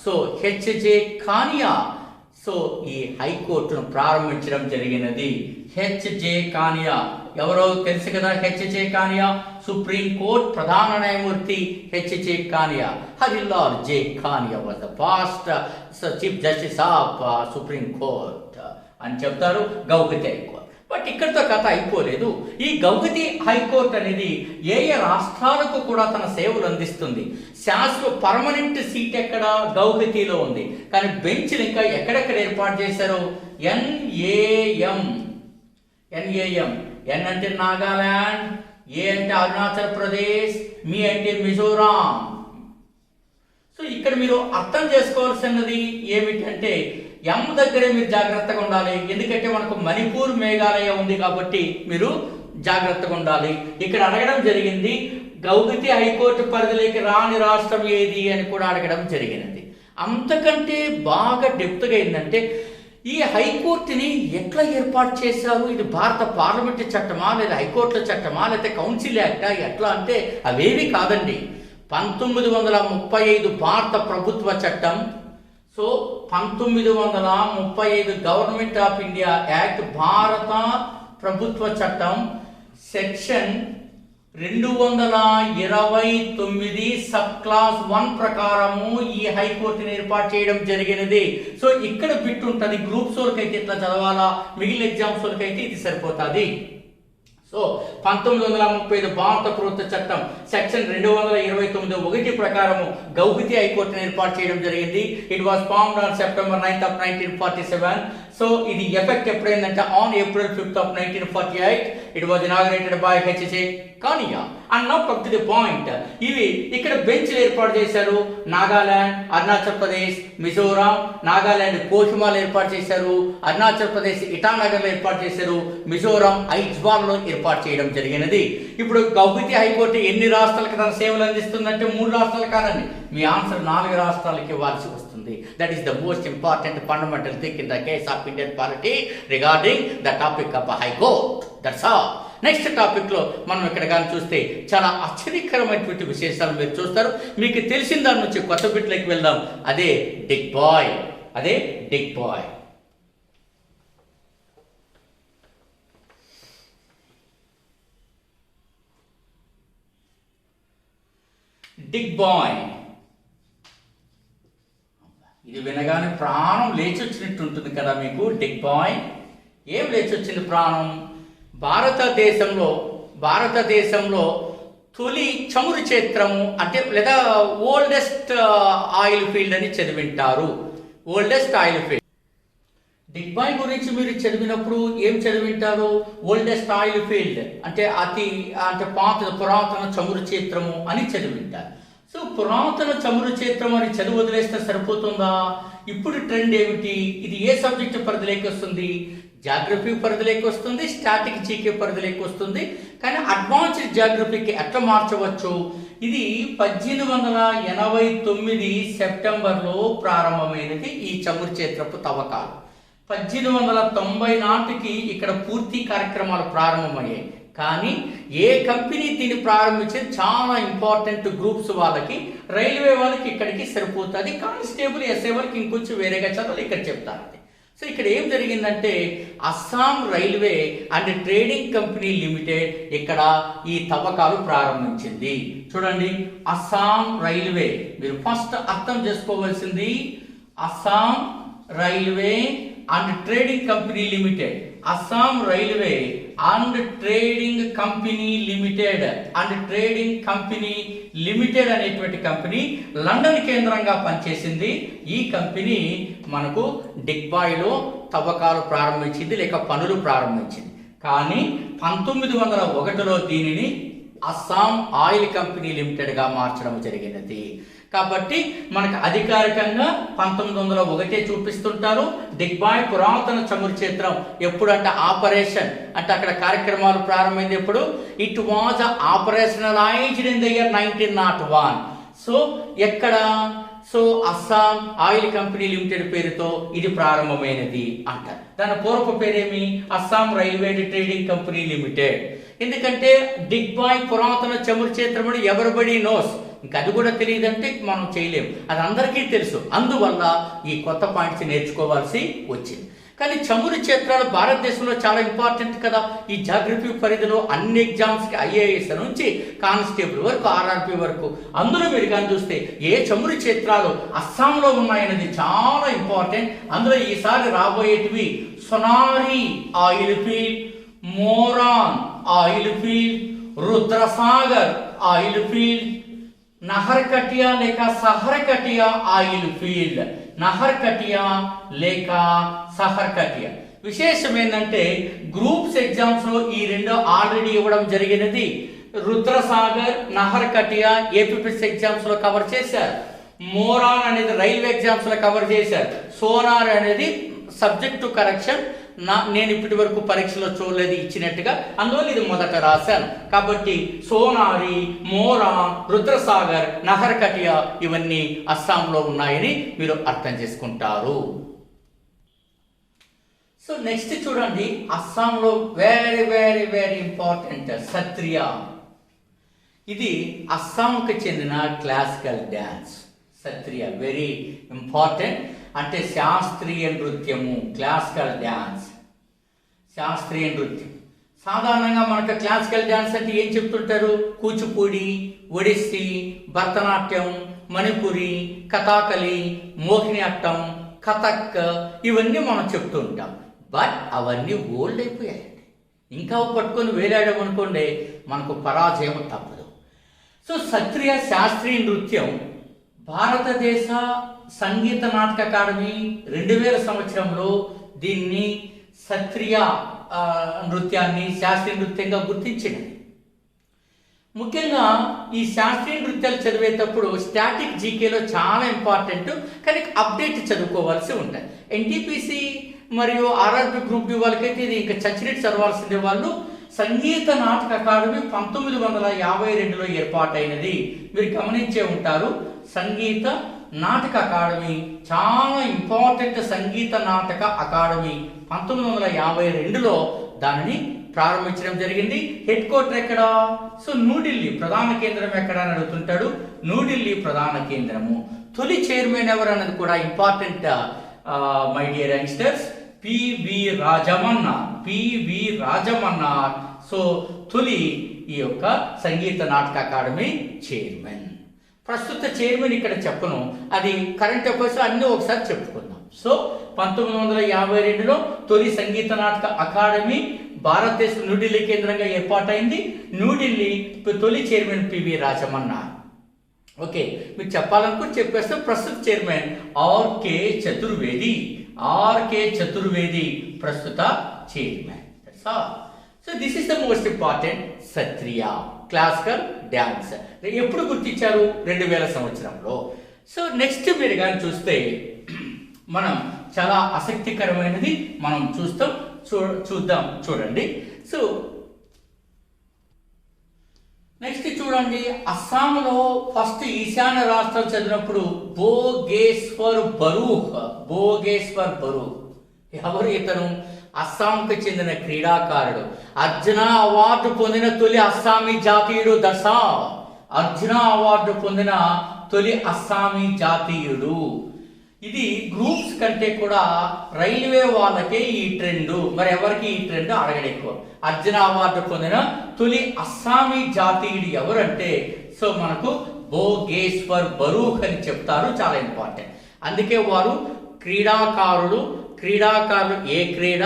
సో హెచ్జే కానియా సో ఈ హైకోర్టును ప్రారంభించడం జరిగినది. హెచ్జే కానియా ఎవరో తెలుసు కదా. హెచ్జే కానియా సుప్రీం కోర్ట్ ప్రధాన న్యాయమూర్తి. HJ కానియా Harilal J కానియా was the first chief justice of supreme court అని చెప్తారు గౌహతి హైకోర్టు. బట్ ఇక్కడితో కథ అయిపోలేదు. ఈ గౌహతి హైకోర్టు అనేది ఏ రాష్ట్రాలకు కూడా తన సేవలు అందిస్తుంది. శాశ్వత పర్మనెంట్ సీట్ ఎక్కడ? గౌహతిలో ఉంది. కానీ బెంచ్లు ఇంకా ఎక్కడెక్కడ ఏర్పాటు చేశారు? NAM NAM. N అంటే నాగాలాండ్, ఏ అంటే అరుణాచల్ ప్రదేశ్, మీ అంటే మిజోరాం. సో ఇక్కడ మీరు అర్థం చేసుకోవాల్సినది ఏమిటంటే M దగ్గరే మీరు జాగ్రత్తగా ఉండాలి. ఎందుకంటే మనకు మణిపూర్ మేఘాలయ ఉంది కాబట్టి మీరు జాగ్రత్తగా ఉండాలి. ఇక్కడ అడగడం జరిగింది గౌహతి హైకోర్టు పరిధిలోకి రాని రాష్ట్రం ఏది అని కూడా అడగడం జరిగినది. అంతకంటే బాగా డెప్త్గా ఏంటంటే ఈ హైకోర్టుని ఎట్లా ఏర్పాటు చేశారు, ఇది భారత పార్లమెంటు చట్టమా లేదా హైకోర్టుల చట్టమా లేదా కౌన్సిల్ యాక్టా ఎట్లా అంటే అవేవి కాదండి. 1935 భారత ప్రభుత్వ చట్టం. So 1935 government of India act భారత ప్రభుత్వ చట్టం సెక్షన్ 229 సబ్ క్లాస్ 1 ప్రకారము ఈ హైకోర్టుని ఏర్పాటు చేయడం జరిగినది. సో ఇక్కడ బిట్ ఉంటుంది. గ్రూప్స్ వాళ్ళకి అయితే ఇట్లా చదవాలా, మిగిలిన ఎగ్జామ్స్ వాళ్ళకి అయితే ఇది సరిపోతుంది. సో 1935 భారత ప్రభుత్వ చట్టం సెక్షన్ 229(1) ప్రకారము గౌహతి హైకోర్టును ఏర్పాటు చేయడం జరిగింది. It was formed on September 9th of 1947. సో ఇది ఎఫెక్ట్ ఎప్పుడైందంటే on April 5th of 1948. It was inaugurated by H.J. Kania. And now come to the point. ఇవి ఇక్కడ బెంచ్లు ఏర్పాటు చేశారు. నాగాలాండ్, అరుణాచల్ ప్రదేశ్, మిజోరాం. నాగాలాండ్ కోహిమాలో ఏర్పాటు చేశారు, అరుణాచల్ ప్రదేశ్ ఇటానగర్లో ఏర్పాటు చేశారు, మిజోరాం ఐజ్వాల్లో ఏర్పాటు చేయడం జరిగినది. ఇప్పుడు గౌహతి హైకోర్టు ఎన్ని రాష్ట్రాలకు తన సేవలు అందిస్తుందంటే 3 రాష్ట్రాలు కాదండి. మీ ఆన్సర్ 4 రాష్ట్రాలకి ఇవ్వాల్సి వస్తుంది. That is the most important fundamental thing in the case of Indian polity regarding the topic of high court. That's all. Next topic లో మనం ఇక్కడ కానీ చూస్తే చాలా ఆశ్చర్యకరమైనటువంటి విశేషాలు మీరు చూస్తారు. మీకు తెలిసిన దాని నుంచి కొత్త బిట్లోకి వెళ్దాం. అదే డిగ్ బాయ్. డిగ్ బాయ్ ఇది వినగానే ప్రాణం లేచి వచ్చినట్టు ఉంటుంది కదా మీకు. డిగ్ బాయ్ ఏం లేచి వచ్చింది ప్రాణం? భారతదేశంలో తొలి చమురు క్షేత్రము అంటే లేదా ఓల్డెస్ట్ ఆయిల్ ఫీల్డ్ అని చదివింటారు. Oldest oil field. Digboi గురించి మీరు చదివినప్పుడు ఏం చదివింటారు? ఓల్డెస్ట్ ఆయిల్ ఫీల్డ్ అంటే పురాతన చమురు క్షేత్రము అని చదివింటారు. సో పురాతన చమురు క్షేత్రం అని చదివి వదిలేస్తే సరిపోతుందా? ఇప్పుడు ట్రెండ్ ఏమిటి? ఇది ఏ సబ్జెక్టు పరిధిలోకి వస్తుంది? జాగ్రఫీ పరిధిలోకి వస్తుంది, స్టాటిక్ జీకే పరిధిలోకి వస్తుంది. కానీ అడ్వాన్స్డ్ జాగ్రఫీకి ఎట్లా మార్చవచ్చు? ఇది 1889 సెప్టెంబర్లో ప్రారంభమైనది ఈ చమురు క్షేత్రపు తవ్వకాలు. 1890 నాటికి ఇక్కడ పూర్తి కార్యక్రమాలు ప్రారంభమయ్యాయి. కానీ ఏ కంపెనీ దీన్ని ప్రారంభించేది చాలా ఇంపార్టెంట్ గ్రూప్స్ వాళ్ళకి, రైల్వే వాళ్ళకి ఇక్కడికి సరిపోతుంది. కానిస్టేబుల్ ఎస్ఐ వాళ్ళకి ఇంకొంచెం వేరేగా చదవాలి ఇక్కడ చెప్తారు. సో ఇక్కడ ఏం జరిగిందంటే Assam railway and trading company limited ఇక్కడ ఈ తవ్వకాలు ప్రారంభించింది. చూడండి, అస్సాం రైల్వే మీరు ఫస్ట్ అర్థం చేసుకోవాల్సింది Assam railway and trading company limited. Assam railway and trading company limited అనేటువంటి కంపెనీ లండన్ కేంద్రంగా పనిచేసింది. ఈ కంపెనీ మనకు డిగ్ బాయ్లో తవ్వకాలు ప్రారంభించింది లేక పనులు ప్రారంభించింది. కానీ 1901లో దీనిని అస్సాం ఆయిల్ కంపెనీ లిమిటెడ్గా మార్చడం జరిగినది. కాబట్టి మనకు అధికారికంగా 1901 చూపిస్తుంటారు. డిగ్ బాయ్ పురాతన చమురు క్షేత్రం ఎప్పుడంటే ఆపరేషన్ అంటే అక్కడ కార్యక్రమాలు ప్రారంభమైంది ఎప్పుడు? It was operationalised in the year 1901. So ఎక్కడ? So Assam oil company limited పేరుతో ఇది ప్రారంభమైనది అంటారు. దాని పూర్వపు పేరేమి? Assam railway trading company limited. ఎందుకంటే డిగ్ బాయ్ పురాతన చమురు క్షేత్రం అని ఎవరిబడి నోస్. ఇంకా అది కూడా తెలియదంటే మనం చేయలేము, అది అందరికీ తెలుసు. అందువల్ల ఈ కొత్త పాయింట్స్ నేర్చుకోవాల్సి వచ్చింది. కానీ చమురు క్షేత్రాలు భారతదేశంలో చాలా ఇంపార్టెంట్ కదా. ఈ జాగ్రఫీ పరిధిలో అన్ని ఎగ్జామ్స్కి ఐఏఎస్ నుంచి కానిస్టేబుల్ వరకు ఆర్ఆర్పి వరకు అందులో మీరు కానీ చూస్తే ఏ చమురు క్షేత్రాలు అస్సాంలో ఉన్నాయనేది చాలా ఇంపార్టెంట్. అందులో ఈసారి రాబోయేటివి Sonari oil field, Moran oil field, Rudrasagar oil field, Naharkatiya లేక సహర్కటియా ఆయిల్ ఫీల్డ్. నహర్కటియా లేక సహర్కటియా విశేషం ఏంటంటే గ్రూప్స్ ఎగ్జామ్స్లో ఈ రెండు ఆల్రెడీ ఇవ్వడం జరిగినది. రుద్రసాగర్, నహర్ కటియా ఏపీపీఎస్సీ ఎగ్జామ్స్లో కవర్ చేశారు. మోరాన్ అనేది రైల్వే ఎగ్జామ్స్లో కవర్ చేశారు. సోనార్ అనేది సబ్జెక్ట్ టు కరెక్షన్. నేను ఇప్పటి వరకు పరీక్షలో చూడలేదు ఇచ్చినట్టుగా, అందువల్ల ఇది మొదట రాశాను. కాబట్టి సోనారి, మోరా, రుద్రసాగర్, నహర్ కటియా ఇవన్నీ అస్సాంలో ఉన్నాయని మీరు అర్థం చేసుకుంటారు. సో నెక్స్ట్ చూడండి, అస్సాంలో very very very important Sattriya. ఇది అస్సాంకి చెందిన classical dance. Sattriya very important. అంటే శాస్త్రీయ నృత్యము, క్లాసికల్ డ్యాన్స్, శాస్త్రీయ నృత్యం. సాధారణంగా మనకు క్లాసికల్ డ్యాన్స్ అంటే ఏం చెప్తుంటారు? కూచిపూడి, ఒడిస్సీ, భరతనాట్యం, మణిపురి, కథాకళి, మోహినియాట్టం, కథక్ ఇవన్నీ మనం చెప్తూ ఉంటాం. బట్ అవన్నీ ఓల్డ్ అయిపోయాయండి. ఇంకా పట్టుకొని వేలాడామనుకోండి మనకు పరాజయం తప్పదు. సో సత్రియ శాస్త్రీయ నృత్యం భారతదేశ సంగీత నాటక అకాడమీ 2000 సంవత్సరంలో దీన్ని సత్రియ నృత్యాన్ని శాస్త్రీయ నృత్యంగా గుర్తించింది. ముఖ్యంగా ఈ శాస్త్రీయ నృత్యాలు చదివేటప్పుడు స్టాటిక్ జీకేలో చాలా ఇంపార్టెంట్, కానీ అప్డేట్ చదువుకోవాల్సి ఉంటుంది. ఎన్టీపీసీ మరియు ఆర్ఆర్బి గ్రూప్ బి వాళ్ళకైతే ఇది ఇంకా చచ్చినట్టు చదవాల్సిందే. వాళ్ళు సంగీత నాటక అకాడమీ 1952లో ఏర్పాటైనది. మీరు గమనించే ఉంటారు, సంగీత నాటక అకాడమీ చాలా ఇంపార్టెంట్. సంగీత నాటక అకాడమీ 1952లో దానిని ప్రారంభించడం జరిగింది. హెడ్ క్వార్టర్ ఎక్కడ? సో న్యూఢిల్లీ. ప్రధాన కేంద్రం ఎక్కడ అని అడుగుతుంటాడు. న్యూఢిల్లీ ప్రధాన కేంద్రము. తొలి చైర్మన్ ఎవరు అన్నది కూడా important my dear youngsters. PV Rajamannar. So తొలి ఈ యొక్క సంగీత నాటక అకాడమీ చైర్మన్. ప్రస్తుత చైర్మన్ ఇక్కడ చెప్పను, అది కరెంట్ అఫైర్స్ అన్నీ ఒకసారి చెప్పుకుందాం. సో 1952లో తొలి సంగీత నాటక అకాడమీ భారతదేశం న్యూఢిల్లీ కేంద్రంగా ఏర్పాటైంది. న్యూఢిల్లీ తొలి చైర్మన్ పివి రాజమన్నార్. ఓకే, మీరు చెప్పాలనుకుని చెప్పేస్తే ప్రస్తుత చైర్మన్ ఆర్కే చతుర్వేది ప్రస్తుత chairman. So this is the most important Sattriya classical dance. ఎప్పుడు గుర్తించారు? 2000 సంవత్సరంలో. సో నెక్స్ట్ మీరు కానీ చూస్తే మనం చాలా ఆసక్తికరమైనది మనం చూద్దాం. చూడండి. సో నెక్స్ట్ చూడండి, అస్సాంలో ఫస్ట్ ఈశాన్య రాష్ట్రాలు చదివినప్పుడు భోగేశ్వర్ బరూహ్ ఎవరు? ఇతను అస్సాంకు చెందిన క్రీడాకారుడు. అర్జున అవార్డు పొందిన తొలి అస్సామీ జాతీయుడు. అర్జున అవార్డు పొందిన తొలి అస్సామీ జాతీయుడు. ఇది గ్రూప్స్ కంటే కూడా రైల్వే వాళ్ళకే ఈ ట్రెండ్, మరి ఎవరికి ఈ ట్రెండ్ అడగడం ఎక్కువ. అర్జున అవార్డు పొందిన తొలి అస్సామీ జాతీయుడు ఎవరంటే సో మనకు భోగేశ్వర్ బరూహ్ అని చెప్తారు. చాలా ఇంపార్టెంట్. అందుకే వారు క్రీడాకారులు ఏ క్రీడ,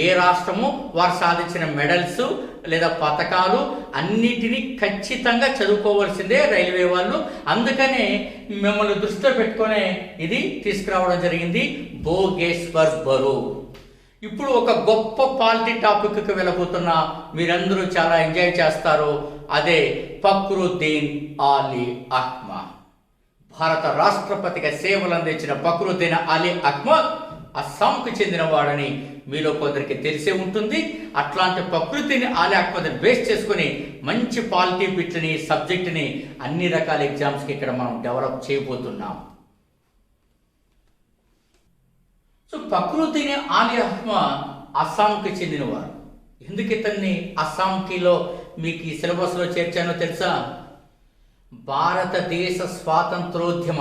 ఏ రాష్ట్రము, వారు సాధించిన మెడల్స్ లేదా పథకాలు అన్నిటినీ ఖచ్చితంగా చదువుకోవాల్సిందే రైల్వే వాళ్ళు. అందుకనే మిమ్మల్ని దృష్టిలో పెట్టుకునే ఇది తీసుకురావడం జరిగింది, భోగేశ్వర్ బరూహ్. ఇప్పుడు ఒక గొప్ప పాలిటీ టాపిక్కి వెళ్ళబోతున్నా, మీరందరూ చాలా ఎంజాయ్ చేస్తారు. అదే ఫక్రుద్దీన్ అలీ అహ్మద్. భారత రాష్ట్రపతిగా సేవలు అందించిన ఫక్రుద్దీన్ అలీ అహ్మద్ అస్సాంకు చెందిన వాడని మీలో కొందరికి తెలిసే ఉంటుంది. అట్లాంటి ఫక్రుద్దీన్ అలీ అహ్మద్ బేస్ చేసుకుని మంచి పాలిటీ బిట్లని, సబ్జెక్టుని అన్ని రకాల ఎగ్జామ్స్కి ఇక్కడ మనం డెవలప్ చేయబోతున్నాం. సో ఫక్రుద్దీన్ అలీ అహ్మద్ అస్సాంకి చెందినవారు. ఎందుకు ఇతన్ని అస్సాంకిలో మీకు ఈ సిలబస్లో చేర్చానో తెలుసా? భారతదేశ స్వాతంత్రోద్యమ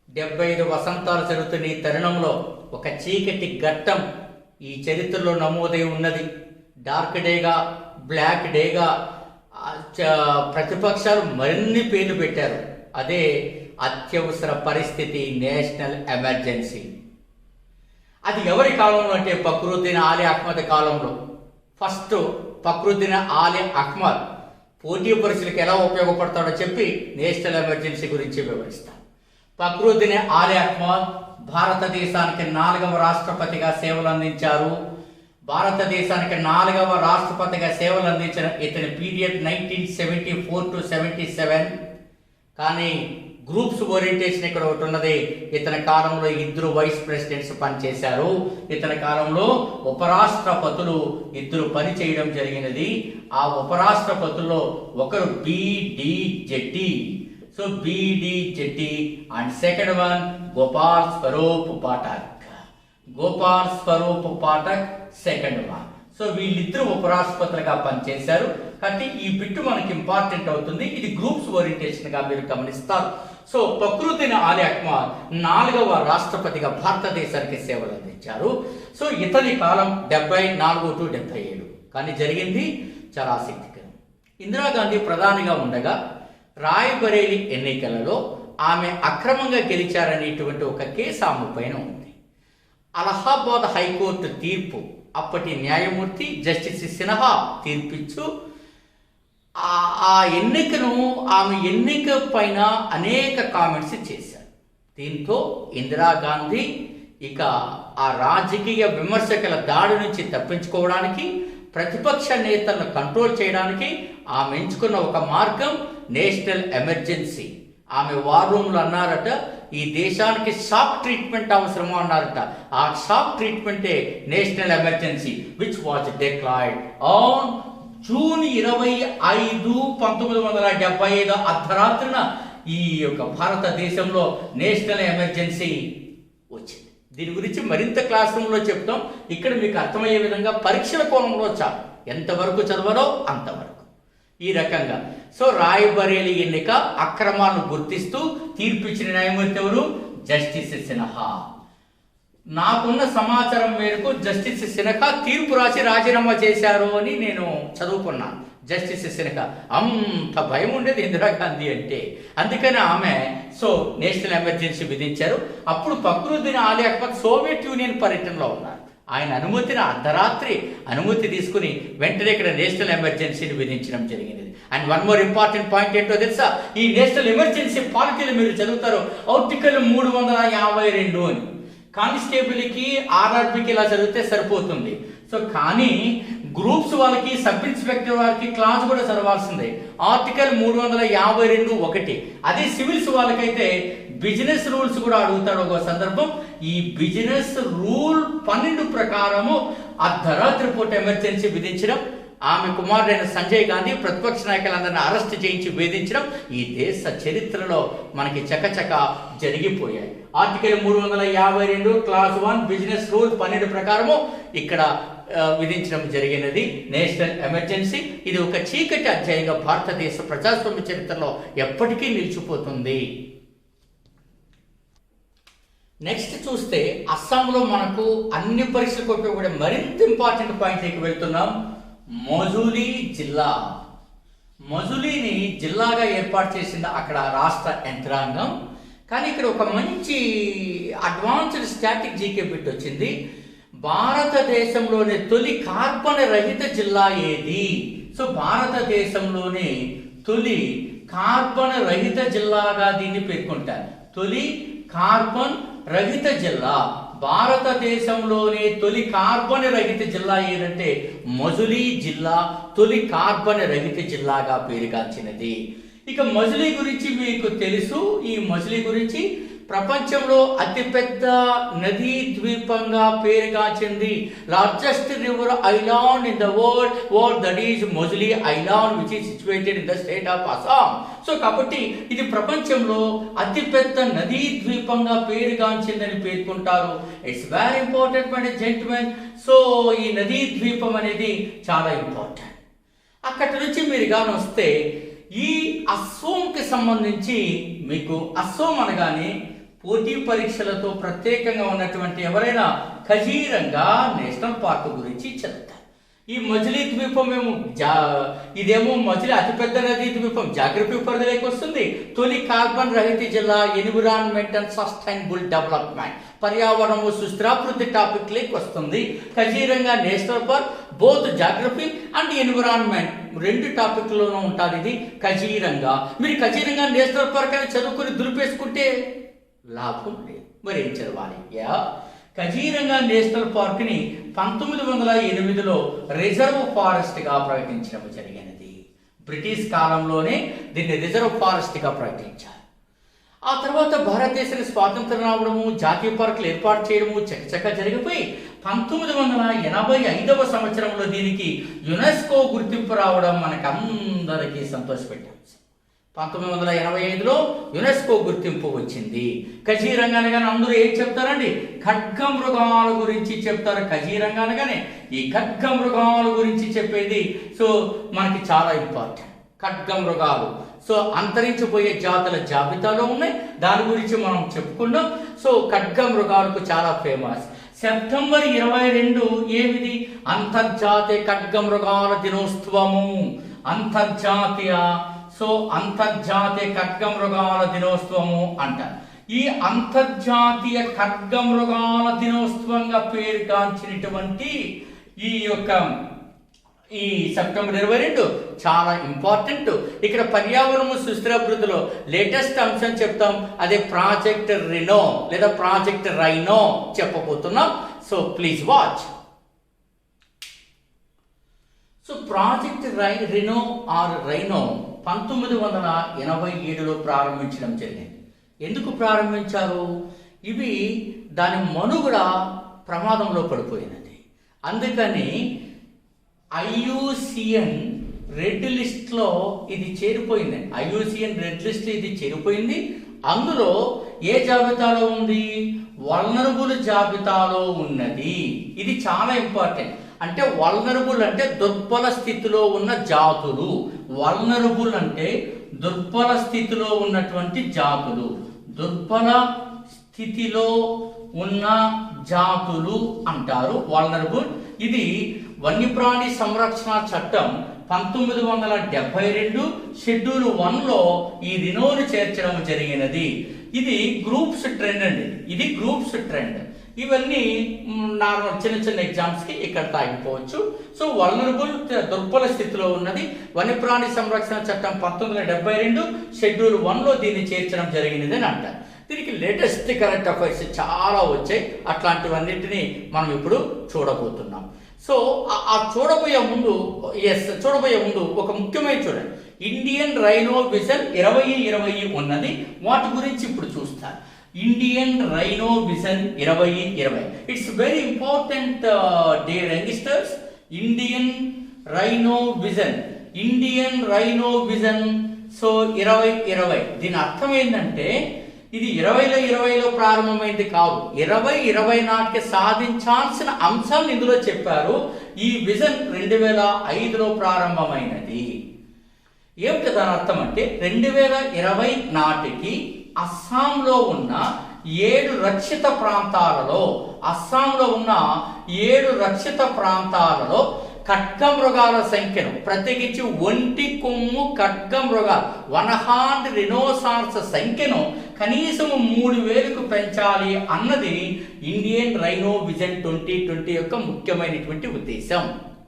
75 వసంతాలు జరుగుతున్న ఈ తరుణంలో ఒక చీకటి ఘట్టం ఈ చరిత్రలో నమోదై ఉన్నది. డార్క్ డేగా, బ్లాక్ డేగా ప్రతిపక్షాలు మరిన్ని పేర్లు పెట్టారు. అదే అత్యవసర పరిస్థితి, నేషనల్ ఎమర్జెన్సీ. అది ఎవరి కాలంలో అంటే ఫక్రుద్దీన్ అలీ అహ్మద్ కాలంలో. ఫస్ట్ ఫక్రుద్దీన్ అలీ అహ్మద్ పోటీ పరీక్షలకు ఎలా ఉపయోగపడతాడో చెప్పి నేషనల్ ఎమర్జెన్సీ గురించి వివరిస్తాను. ఫక్రుద్దీన్ అలీ అహ్మద్ భారతదేశానికి 4వ రాష్ట్రపతిగా సేవలు అందించారు. భారతదేశానికి 4వ రాష్ట్రపతిగా సేవలు అందించిన ఇతని పీరియడ్ 1974 to 77. కానీ గ్రూప్స్ ఓరియంటేషన్ ఇక్కడ ఒకటి ఉన్నది. ఇతని కాలంలో 2 వైస్ ప్రెసిడెంట్స్ పనిచేశారు. ఇతని కాలంలో ఉపరాష్ట్రపతులు 2 పని చేయడం జరిగినది. ఆ ఉపరాష్ట్రపతుల్లో ఒకరు B D Jatti. So B D Jatti and second one Gopal Swarup Pathak. Gopal Swarup Pathak second one. So వీళ్ళిద్దరూ ఉపరాష్ట్రపతులుగా పనిచేశారు. కాబట్టి ఈ బిట్టు మనకి ఇంపార్టెంట్ అవుతుంది. ఇది గ్రూప్స్ ఓరియంటేషన్ గా మీరు గమనిస్తారు. సో ఫక్రుద్దీన్ ఆలీ అహ్మద్ 4వ రాష్ట్రపతిగా భారతదేశానికి సేవలు అందించారు. సో ఇతని కాలం 74 to 77. కానీ జరిగింది చాలా ఆసక్తికరం. ఇందిరాగాంధీ ప్రధానిగా ఉండగా రాయ్బరేలీ ఎన్నికలలో ఆమె అక్రమంగా గెలిచారనేటువంటి ఒక కేసు ఆమె పైన ఉంది. అలహాబాద్ హైకోర్టు తీర్పు అప్పటి న్యాయమూర్తి జస్టిస్ సిన్హా తీర్పిచ్చు ఆ ఎన్నికను ఆమె ఎన్నిక పైన అనేక కామెంట్స్ చేశారు. దీంతో ఇందిరాగాంధీ ఇక ఆ రాజకీయ విమర్శకుల దాడి నుంచి తప్పించుకోవడానికి, ప్రతిపక్ష నేతలను కంట్రోల్ చేయడానికి ఆమె ఎంచుకున్న ఒక మార్గం నేషనల్ ఎమర్జెన్సీ. ఆమె వార్ రూమ్లో అన్నారట, ఈ దేశానికి షాక్ ట్రీట్మెంట్ అవసరమో అన్నారట. ఆ షాక్ ట్రీట్మెంటే national emergency which was declared on June 25, 1975 అర్ధరాత్రిన ఈ యొక్క భారతదేశంలో నేషనల్ ఎమర్జెన్సీ వచ్చింది. దీని గురించి మరింత క్లాస్ రూమ్లో చెప్తాం. ఇక్కడ మీకు అర్థమయ్యే విధంగా పరీక్షల కోణంలో చాలు, ఎంతవరకు చదవరో అంతవరకు ఈ రకంగా. సో రాయ్బరేలీ ఎన్నిక అక్రమాలను గుర్తిస్తూ తీర్పిచ్చిన న్యాయమూర్తి ఎవరు? జస్టిస్ సిన్హా. నాకున్న సమాచారం మేరకు జస్టిస్ సిన్హా తీర్పు రాసి రాజీనామా చేశారు అని నేను చదువుకున్నాను. జస్టిస్ సిన్హా అంత భయం ఉండేది ఇందిరాగాంధీ అంటే, అందుకని ఆమె సో నేషనల్ ఎమర్జెన్సీ విధించారు. అప్పుడు ఫక్రుద్దీన్ ఆలీ అహ్మద్ సోవియట్ యూనియన్ పర్యటనలో ఉన్నారు. ఆయన అనుమతిని అర్ధరాత్రి అనుమతి తీసుకుని వెంటనే ఇక్కడ నేషనల్ ఎమర్జెన్సీని విధించడం జరిగింది. And one more important point ఏంటో తెలుసా? ఈ నేషనల్ ఎమర్జెన్సీ పాలిటీలో మీరు చదువుతారు ఆర్టికల్ 352 అని. కానిస్టేబుల్కి ఆర్ఆర్బికి ఇలా చదివితే సరిపోతుంది. సో కానీ గ్రూప్స్ వాళ్ళకి, సబ్ ఇన్స్పెక్టర్ వాళ్ళకి క్లాస్ కూడా చదవాల్సిందే. ఆర్టికల్ 352(1). అదే సివిల్స్ వాళ్ళకైతే బిజినెస్ రూల్స్ కూడా అడుగుతాడు ఒక సందర్భం. ఈ బిజినెస్ రూల్ 12 ప్రకారము అర్ధరాత్రి పూట ఎమర్జెన్సీ విధించడం, ఆమె కుమారుడైన సంజయ్ గాంధీ ప్రతిపక్ష నాయకులందరినీ అరెస్ట్ చేయించి వేధించడం ఈ దేశ చరిత్రలో మనకి చకచక జరిగిపోయాయి. ఆర్టికల్ 352 క్లాస్ 1 బిజినెస్ రూల్ 12 ప్రకారము ఇక్కడ విధించడం జరిగినది నేషనల్ ఎమర్జెన్సీ. ఇది ఒక చీకటి అధ్యాయంగా భారతదేశ ప్రజాస్వామ్య చరిత్రలో ఎప్పటికీ నిలిచిపోతుంది. నెక్స్ట్ చూస్తే అస్సాంలో మనకు అన్ని పరీక్షలకు ఉపయోగపడే మరింత ఇంపార్టెంట్ పాయింట్కి వెళ్తున్నాం. మజులీ జిల్లా. మజులీని జిల్లాగా ఏర్పాటు చేసింది అక్కడ రాష్ట్ర యంత్రాంగం. కానీ ఇక్కడ ఒక మంచి అడ్వాన్స్డ్ స్టాటిక్ జీకే బిట్ వచ్చింది. భారతదేశంలోని తొలి కార్బన్ రహిత జిల్లా ఏది? సో భారతదేశంలోని తొలి కార్బన్ రహిత జిల్లాగా దీన్ని పేర్కొంటారు. తొలి కార్బన్ రహిత జిల్లా, భారతదేశంలోని తొలి కార్బన్ రహిత జిల్లా ఏదంటే మజులీ జిల్లా తొలి కార్బన్ రహిత జిల్లాగా పేరుగాంచినది. ఇక మజులీ గురించి మీకు తెలుసు. ఈ మజులీ గురించి ప్రపంచంలో అతిపెద్ద నదీ ద్వీపంగా పేరుగాంచింది. Largest river island in the world that is Majuli island which is situated in the state of Assam. So కాబట్టి ఇది ప్రపంచంలో అతిపెద్ద నదీ ద్వీపంగా పేరుగాంచిందని పేర్కొంటారు. It's very important my gentlemen. So ఈ నదీ ద్వీపం అనేది చాలా ఇంపార్టెంట్. అక్కడి నుంచి మీరు కానీ వస్తే ఈ అస్సోంకి సంబంధించి మీకు అస్సోం అనగానే పోటీ పరీక్షలతో ప్రత్యేకంగా ఉన్నటువంటి ఎవరైనా ఖజీరంగా నేషనల్ పార్క్ గురించి చెప్తారు. ఈ మజిలీ ద్వీపం ఇదేమో మజిలీ అతిపెద్ద నదీ ద్వీపం జాగ్రఫీ పరిధిలోకి వస్తుంది. తొలి కార్బన్ రహిత జిల్లా ఎన్విరాన్మెంట్ అండ్ సస్టైనబుల్ డెవలప్మెంట్, పర్యావరణము సుస్థిరాభివృద్ధి టాపిక్ లేకి వస్తుంది. Kaziranga national park both geography and environment 2 టాపిక్లోనూ ఉంటుంది. ఇది ఖజీరంగా. మీరు ఖజీరంగా నేషనల్ పార్క్ అని చదువుకుని దులిపేసుకుంటే లాభం లేదు. మరి ఏం చదవాలి? కజీరంగా నేషనల్ పార్క్ని 1908లో రిజర్వ్ ఫారెస్ట్గా ప్రకటించడం జరిగినది. బ్రిటిష్ కాలంలోనే దీన్ని రిజర్వ్ ఫారెస్ట్గా ప్రకటించారు. ఆ తర్వాత భారతదేశానికి స్వాతంత్రం రావడము, జాతీయ పార్కులు ఏర్పాటు చేయడము చకచక జరిగిపోయి 1985వ సంవత్సరంలో దీనికి యునెస్కో గుర్తింపు రావడం మనకందరికీ సంతోషపెట్టాం. 1985లో యునెస్కో గుర్తింపు వచ్చింది. కజీరంగా అనగానే అందరూ ఏం చెప్తారండి? ఖడ్గమృగాల గురించి చెప్తారు. కజీరంగా అనగానే ఈ ఖడ్గమృగాల గురించి చెప్పేది సో మనకి చాలా ఇంపార్టెంట్. ఖడ్గమృగాలు సో అంతరించిపోయే జాతుల జాబితాలో ఉన్నాయి. దాని గురించి మనం చెప్పుకున్నాం. సో ఖడ్గమృగాలకు చాలా ఫేమస్. సెప్టెంబర్ 22 ఏమిది? అంతర్జాతీయ ఖడ్గమృగాల దినోత్సవము. అంతర్జాతీయ ఖడ్గమృగాల దినోత్సవము అంటారు. ఈ అంతర్జాతీయ ఖడ్గమృగాల దినోత్సవంగా పేరుగాంచినటువంటి ఈ సెప్టెంబర్ 22 చాలా ఇంపార్టెంట్. ఇక్కడ పర్యావరణము సుస్థిర అభివృద్ధిలో లేటెస్ట్ అంశం చెప్తాం. అదే ప్రాజెక్ట్ రినో లేదా ప్రాజెక్ట్ రైనో చెప్పబోతున్నాం. So please watch. So project rhino or rhino 1987లో ప్రారంభించడం జరిగింది. ఎందుకు ప్రారంభించారు? ఇవి దాని మనుగడ ప్రమాదంలో పడిపోయినది. అందుకని IUCN రెడ్ లిస్ట్లో ఇది చేరిపోయింది. IUCN రెడ్ లిస్ట్ ఇది చేరిపోయింది. అందులో ఏ జాబితాలో ఉంది? వల్నరబుల్ జాబితాలో ఉన్నది. ఇది చాలా ఇంపార్టెంట్. అంటే వల్నరబుల్ అంటే దుర్బల స్థితిలో ఉన్న జాతులు. వల్నరబుల్ అంటే దుర్బల స్థితిలో ఉన్నటువంటి జాతులు. దుర్బల స్థితిలో ఉన్న జాతులు అంటారు వల్నరబుల్. ఇది వన్యప్రాణి సంరక్షణ చట్టం 1972 షెడ్యూల్ 1లో ఈ రినోను చేర్చడం జరిగినది. ఇది గ్రూప్స్ ట్రెండ్ అండి. ఇది గ్రూప్స్ ట్రెండ్. ఇవన్నీ నార్మల్ చిన్న ఎగ్జామ్స్కి ఇక్కడ తాగిపోవచ్చు. సో వల్నరబుల్ దుర్బల స్థితిలో ఉన్నది. వన్యప్రాణి సంరక్షణ చట్టం 1972 షెడ్యూల్ 1లో దీన్ని చేర్చడం జరిగినది అని అంటారు. దీనికి లేటెస్ట్ కరెంట్ అఫైర్స్ చాలా వచ్చాయి. అట్లాంటివన్నింటినీ మనం ఇప్పుడు చూడబోతున్నాం. సో ఆ చూడబోయే ముందు ఒక ముఖ్యమైన చూడండి. ఇండియన్ రైనో విజన్ 2020 ఉన్నది. వాటి గురించి ఇప్పుడు చూస్తారు. Indian rhino vision 2020. It's very important dear youngsters. Indian rhino vision so 2020. దీని అర్థం ఏంటంటే ఇది 2020లో ప్రారంభమైంది కాదు. 2020 నాటికి సాధించాల్సిన అంశాలను ఇందులో చెప్పారు. ఈ విజన్ 2005లో ప్రారంభమైనది. ఏమిటి దాని అర్థం అంటే 2020 నాటికి అస్సాంలో ఉన్న 7 రక్షిత ప్రాంతాలలో ఖడ్గమృగాల సంఖ్యను ప్రత్యేకించి ఒంటి కొమ్ము ఖడ్గమృగాలు వన్ హార్న్ రినోసార్స్ సంఖ్యను కనీసం 3000కు పెంచాలి అన్నది ఇండియన్ రైనో విజన్ 2020 యొక్క ముఖ్యమైనటువంటి ఉద్దేశం.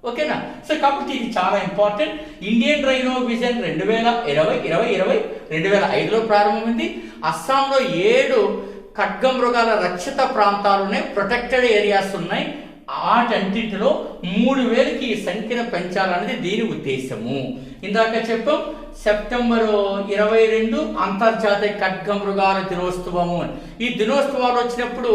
ఓకేనా? సో కాబట్టి ఇది చాలా ఇంపార్టెంట్. ఇండియన్ రైనో విజన్ 2005లో ప్రారంభమైంది. అస్సాంలో 7 ఖడ్గమృగాల రక్షిత ప్రాంతాలు ఉన్నాయి, ప్రొటెక్టెడ్ ఏరియాస్ ఉన్నాయి. వాటన్నింటిలో 3000కి ఈ సంఖ్యను పెంచాలనేది దీని ఉద్దేశము. ఇందాక చెప్పాం సెప్టెంబర్ 22 అంతర్జాతీయ ఖడ్గమృగాల దినోత్సవము. ఈ దినోత్సవాలు వచ్చినప్పుడు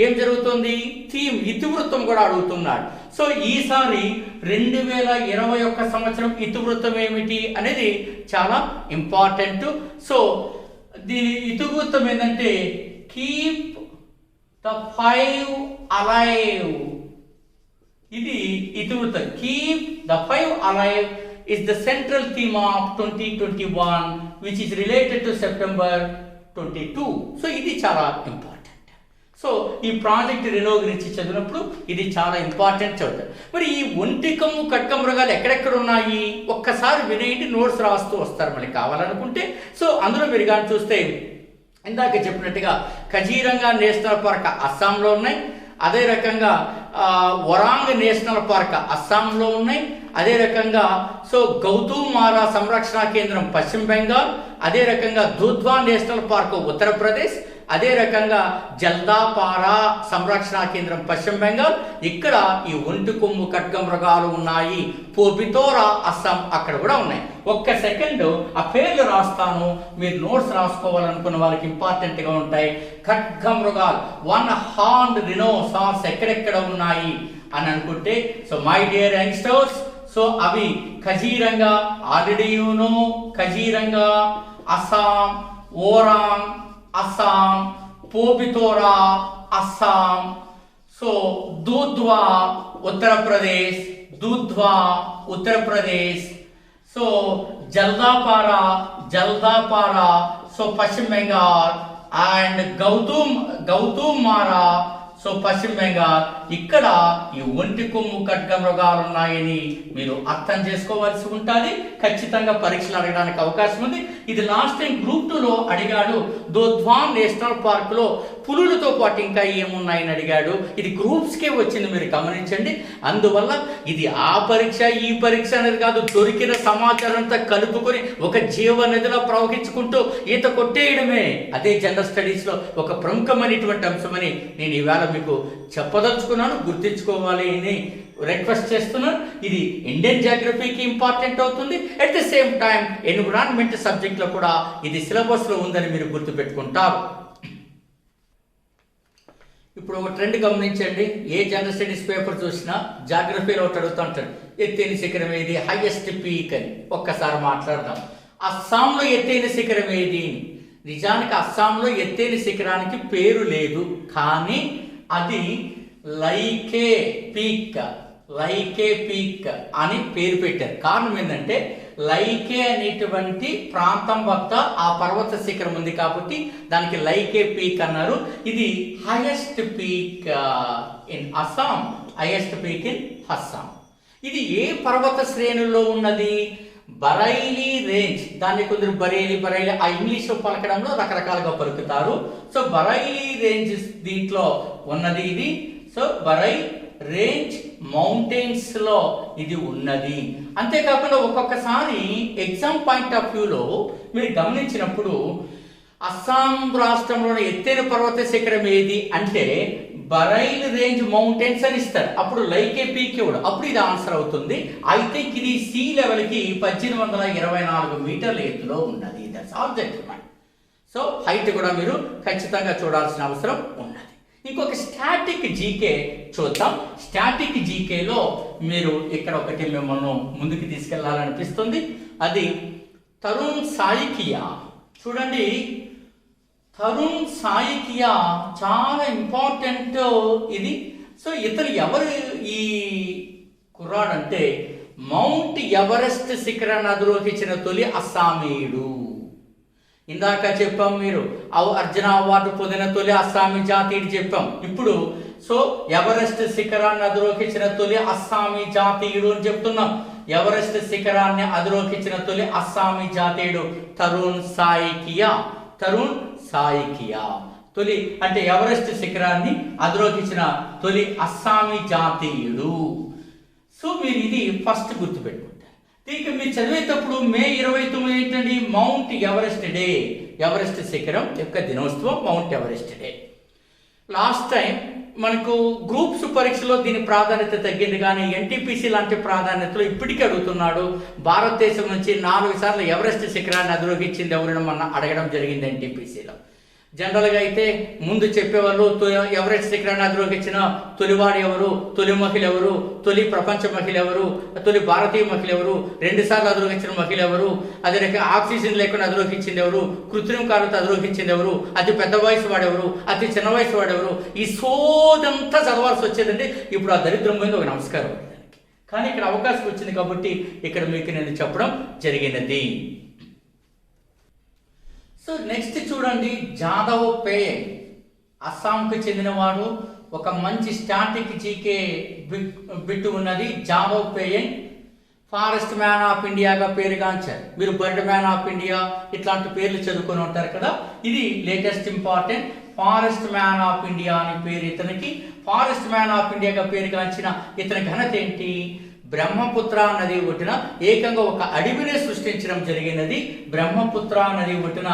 ఏం జరుగుతుంది? థీమ్ ఇతివృత్తం కూడా అడుగుతున్నాడు. సో ఈసారి 2021 సంవత్సరం ఇతివృత్తం ఏమిటి అనేది చాలా ఇంపార్టెంట్. సో దీని ఇతివృత్తం ఏంటంటే కీప్ ద 5 అలైవ్. ఇది ఇతివృత్తం. Keep the 5 alive is the central theme of 2021 which is related to September 22. So ఇది చాలా ఇంపార్టెంట్. సో ఈ ప్రాజెక్ట్ రినో గురించి చదివినప్పుడు ఇది చాలా ఇంపార్టెంట్ చదువుతారు. మరి ఈ ఒంటికమ్ము ఖడ్గమృగాలు ఎక్కడెక్కడ ఉన్నాయి ఒక్కసారి వినేయండి. నోట్స్ రాస్తూ వస్తారు మళ్ళీ కావాలనుకుంటే. సో అందులో మీరు కానీ చూస్తే ఇందాక చెప్పినట్టుగా కజీరంగా నేషనల్ పార్క్ అస్సాంలో ఉన్నాయి. అదే రకంగా వరాంగ్ నేషనల్ పార్క్ అస్సాంలో ఉన్నాయి. అదే రకంగా సో గౌతమ్ మారా సంరక్షణ కేంద్రం పశ్చిమ బెంగాల్. అదే రకంగా దుధ్వా నేషనల్ పార్క్ ఉత్తరప్రదేశ్. అదే రకంగా జల్దాపారా సంరక్షణ కేంద్రం పశ్చిమ బెంగాల్, ఇక్కడ ఈ ఒంటి కొమ్ము ఖడ్గమృగాలు ఉన్నాయి. పోబితోరా అస్సాం, అక్కడ కూడా ఉన్నాయి. ఒక్క సెకండ్ ఆ పేర్లు రాస్తాను, మీరు నోట్స్ రాసుకోవాలనుకున్న వాళ్ళకి ఇంపార్టెంట్గా ఉంటాయి. ఖడ్గమృగాలు, వన్ హార్న్ రినోసార్స్ ఎక్కడెక్కడ ఉన్నాయి అని అనుకుంటే, so my dear youngsters, so అవి Kaziranga, already you know Kaziranga, Assam, Orang Assam, Pobitora Assam, so Dudhwa Uttar Pradesh, Dudhwa Uttar Pradesh, so Jaldapara so పశ్చిమ బెంగాల్, అండ్ గౌతూమారా సో పశ్చిమ బెంగాల్. ఇక్కడ ఈ ఒంటి కొమ్ము ఖడ్గమృగాలు ఉన్నాయని మీరు అర్థం చేసుకోవాల్సి ఉంటుంది. ఖచ్చితంగా పరీక్షలు అడగడానికి అవకాశం ఉంది. ఇది లాస్ట్ టైం గ్రూప్ 2లో అడిగాడు. దోధ్వాన్ నేషనల్ పార్క్ లో పులులతో పాటు ఇంకా ఏమున్నాయని అడిగాడు. ఇది గ్రూప్స్కే వచ్చింది, మీరు గమనించండి. అందువల్ల ఇది ఆ పరీక్ష ఈ పరీక్ష అనేది కాదు, దొరికిన సమాచారం అంతా కలుపుకొని ఒక జీవ నదిలో ప్రవహించుకుంటూ ఈత కొట్టేయడమే. అదే జనరల్ స్టడీస్ లో ఒక ప్రముఖమైనటువంటి అంశమని నేను ఈవేళ మీకు చెప్పదలుచుకున్నాను, గుర్తించుకోవాలి అని రిక్వెస్ట్ చేస్తున్నాను. ఇది ఇండియన్ జాగ్రఫీకి ఇంపార్టెంట్ అవుతుంది. At the same time environment subject లో కూడా ఇది సిలబస్ లో ఉందని మీరు గుర్తుపెట్టుకుంటారు. ఇప్పుడు ఒక ట్రెండ్ గమనించండి. ఏ జనరల్ స్టడీస్ పేపర్ చూసినా జాగ్రఫీలో ఒకటి అడుగుతుంటారు, ఎత్తైన శిఖరం ఏది, హైయెస్ట్ పీక్ అని. ఒక్కసారి మాట్లాడదాం. అస్సాంలో ఎత్తైన శిఖరం ఏది? నిజానికి అస్సాంలో ఎత్తైన శిఖరానికి పేరు లేదు, కానీ అది లైకే పీక్ అని పేరు పెట్టారు. కారణం ఏంటంటే లైకే అనేటువంటి ప్రాంతం వద్ద ఆ పర్వత శిఖరం ఉంది కాబట్టి దానికి లైకే పీక్ అన్నారు. ఇది highest peak in Assam, highest peak in Assam. ఇది ఏ పర్వత శ్రేణుల్లో ఉన్నది? బరైలీ రేంజ్. దాన్ని కొందరు బరేలీ ఆ ఇంగ్లీష్ పలకడంలో రకరకాలుగా పలుకుతారు. సో బరైలీ రేంజ్ దీంట్లో ఉన్నది ఇది. సో బరై రేంజ్ మౌంటైన్స్ లో ఇది ఉన్నది. అంతేకాకుండా ఒక్కొక్కసారి ఎగ్జామ్ పాయింట్ ఆఫ్ వ్యూలో మీరు గమనించినప్పుడు అస్సాం రాష్ట్రంలోని ఎత్తైన పర్వత శిఖరం ఏది అంటే బరైల్ రేంజ్ మౌంటైన్స్ అని ఇస్తారు. అప్పుడు లైకే పీక్ ఇవ్వడు, అప్పుడు ఇది ఆన్సర్ అవుతుంది. అయితే ఇది సీ లెవెల్ కి 1824 మీటర్ల ఎత్తులో ఉన్నది. That's object. సో హైట్ కూడా మీరు ఖచ్చితంగా చూడాల్సిన అవసరం ఉన్నది. ఇంకొక స్టాటిక్ జీకే చూద్దాం. స్టాటిక్ జీకేలో మీరు ఇక్కడ ఒకటి మిమ్మల్ని ముందుకు తీసుకెళ్లాలనిపిస్తుంది. అది తరుణ్ సాయికియా. చూడండి, తరుణ్ సాయికియా చాలా ఇంపార్టెంట్ ఇది. సో ఇతను ఎవరు ఈ కుర్రాడు అంటే మౌంట్ ఎవరెస్ట్ శిఖరాన్ని అధిరోహించిన తొలి అస్సామీయుడు. ఇందాక చెప్పాం, మీరు అర్జున అవార్డు పొందిన తొలి అస్సామీ జాతీయుడు చెప్పాం. ఇప్పుడు సో ఎవరెస్ట్ శిఖరాన్ని అధిరోహించిన తొలి అస్సామీ జాతీయుడు అని చెప్తున్నాం. ఎవరెస్ట్ శిఖరాన్ని అధిరోహించిన తొలి అస్సామీ జాతీయుడు తరుణ్ సాయికియా. తరుణ్ సాయికియా తొలి అంటే ఎవరెస్ట్ శిఖరాన్ని అధిరోహించిన తొలి అస్సామీ జాతీయుడు. సో మీరు ఇది ఫస్ట్ గుర్తుపెట్టుకుంటారు. దీనికి మీరు చదివేటప్పుడు మే 29 ఏంటండి? మౌంట్ ఎవరెస్ట్ డే, ఎవరెస్ట్ శిఖరం యొక్క దినోత్సవం, mount Everest day. Last time మనకు గ్రూప్స్ పరీక్షలో దీని ప్రాధాన్యత తగ్గింది, కానీ ఎన్టీపీసీ లాంటి ప్రాధాన్యతలో ఇప్పటికీ అడుగుతున్నాడు. భారతదేశం నుంచి 4 సార్లు ఎవరెస్ట్ శిఖరాన్ని అధిరోహించింది ఎవరైనా మన అడగడం జరిగింది ఎన్టీపీసీలో. జనరల్గా అయితే ముందు చెప్పేవాళ్ళు ఎవరెస్ట్ శిఖరాన్ని అధిరోహించిన తొలివాడు ఎవరు, తొలి మహిళ ఎవరు, తొలి ప్రపంచ మహిళ ఎవరు, తొలి భారతీయ మహిళ ఎవరు, 2 సార్లు అధిరోహించిన మహిళ ఎవరు, అదే రకంగా ఆక్సిజన్ లేకుండా అధిరోహించింది ఎవరు, కృత్రిమ కాలుతో అధిరోహించింది ఎవరు, అతి పెద్ద వయసు వాడెవరు, అతి చిన్న వయసు వాడెవరు, ఈ సోదంతా చదవాల్సి వచ్చేదండి. ఇప్పుడు ఆ దరిద్రం పోయింది, ఒక నమస్కారం. కానీ ఇక్కడ అవకాశం వచ్చింది కాబట్టి ఇక్కడ మీకు నేను చెప్పడం జరిగినది. సో నెక్స్ట్ చూడండి, జాదవ్ పేయంగ్ అస్సాంకు చెందినవాడు. ఒక మంచి స్టాటిక్ జీకే బిట్టు ఉన్నది. Jadav Payeng forest man of ఇండియాగా పేరుగాంచారు. మీరు బర్డ్ మ్యాన్ ఆఫ్ ఇండియా ఇట్లాంటి పేర్లు చదువుకొని ఉంటారు కదా. ఇది latest important. Forest man of India అని పేరు ఇతనికి. ఫారెస్ట్ మ్యాన్ ఆఫ్ ఇండియాగా పేరుగాంచిన ఇతని ఘనత ఏంటి? బ్రహ్మపుత్ర నది ఒడ్డున ఏకంగా ఒక అడవినే సృష్టించడం జరిగినది. బ్రహ్మపుత్ర నది ఒడ్డున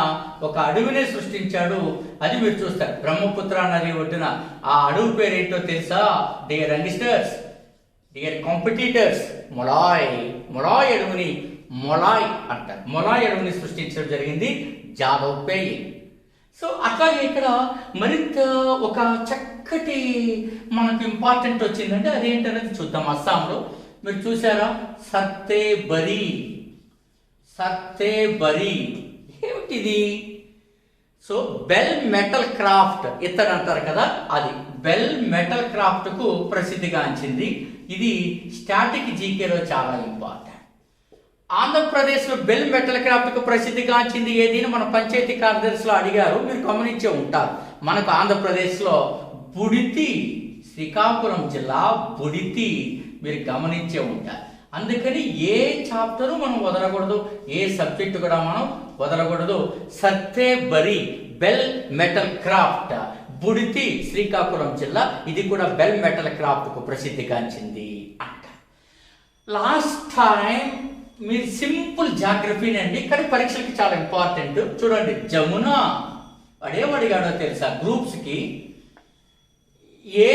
ఒక అడవినే సృష్టించాడు. అది మీరు చూస్తారు. బ్రహ్మపుత్ర నది ఒడ్డున ఆ అడవి పేరేంటో తెలుసా? డియర్ యంగ్స్టర్స్, డియర్ కాంపిటీటర్స్, మొలాయ్ అడవిని మొలాయ్ అంటారు. మొలాయ్ అడవిని సృష్టించడం జరిగింది జాదవ్ పేయింగ్. సో అట్లాగే ఇక్కడ మరింత ఒక చక్కటి మనకు ఇంపార్టెంట్ వచ్చిందంటే అదేంటనేది చూద్దాం. అస్సాంలో మీరు చూసారా? సర్తే బరి ఏమిటిది? సో బెల్ మెటల్ క్రాఫ్ట్ ఇత్తడి అంటారు కదా, అది బెల్ మెటల్ క్రాఫ్ట్ కు ప్రసిద్ధిగాంచింది. ఇది స్టాటిక్ జీకేలో చాలా ఇంపార్టెంట్. ఆంధ్రప్రదేశ్లో బెల్ మెటల్ క్రాఫ్ట్ కు ప్రసిద్ధిగాంచింది ఏది? మన పంచాయతీ కార్యదర్శిలో అడిగారు, మీరు గమనించే ఉంటారు. మనకు ఆంధ్రప్రదేశ్లో బుడితి, శ్రీకాకుళం జిల్లా బుడితి మీరు గమనించే ఉంటారు. అందుకని ఏ చాప్టరు మనం వదలకూడదు, ఏ సబ్జెక్టు కూడా మనం వదలకూడదు. సర్తే బరి bell metal craft, Budithi, Srikakulam జిల్లా. ఇది కూడా బెల్ మెటల్ క్రాఫ్ట్ కు ప్రసిద్ధిగాంచింది అంట. లాస్ట్ టైం మీరు సింపుల్ జాగ్రఫీనండి, కానీ పరీక్షలకి చాలా ఇంపార్టెంట్. చూడండి, జమున అడిగాడో తెలుసా? గ్రూప్స్కి ఏ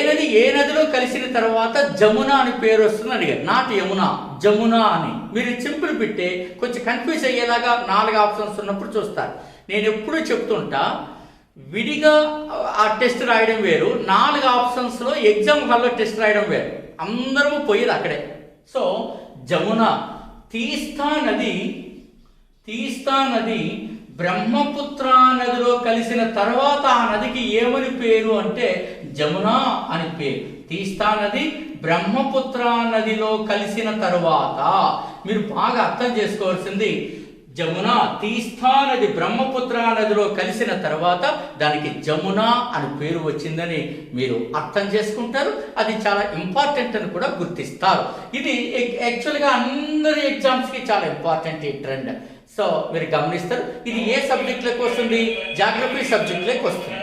నదిలో కలిసిన తర్వాత జమున అని పేరు వస్తుంది అడిగారు. నాట్ యమున, జమున అని. మీరు సింపుల్ పెట్టే కొంచెం కన్ఫ్యూజ్ అయ్యేలాగా 4 ఆప్షన్స్ ఉన్నప్పుడు చూస్తారు. నేను ఎప్పుడూ చెప్తుంటా, విడిగా ఆ టెస్ట్ రాయడం వేరు, 4 ఆప్షన్స్లో ఎగ్జామ్ హాల్లో టెస్ట్ రాయడం వేరు. అందరూ పోయేది అక్కడే. సో జమున. తీస్తా నది బ్రహ్మపుత్ర నదిలో కలిసిన తర్వాత ఆ నదికి ఏమని పేరు అంటే జమున అని పేరు. తీస్తా నది బ్రహ్మపుత్ర నదిలో కలిసిన తర్వాత మీరు బాగా అర్థం చేసుకోవాల్సింది, జమున తీస్తా నది బ్రహ్మపుత్ర నదిలో కలిసిన తర్వాత దానికి జమున అని పేరు వచ్చిందని మీరు అర్థం చేసుకుంటారు. అది చాలా ఇంపార్టెంట్ అని కూడా గుర్తిస్తారు. ఇది యాక్చువల్గా అందరి ఎగ్జామ్స్కి చాలా ఇంపార్టెంట్ ఈ ట్రెండ్. సో మీరు గమనిస్తారు. ఇది ఏ సబ్జెక్ట్లోకి వస్తుంది? జాగ్రఫీ సబ్జెక్ట్లోకి వస్తుంది.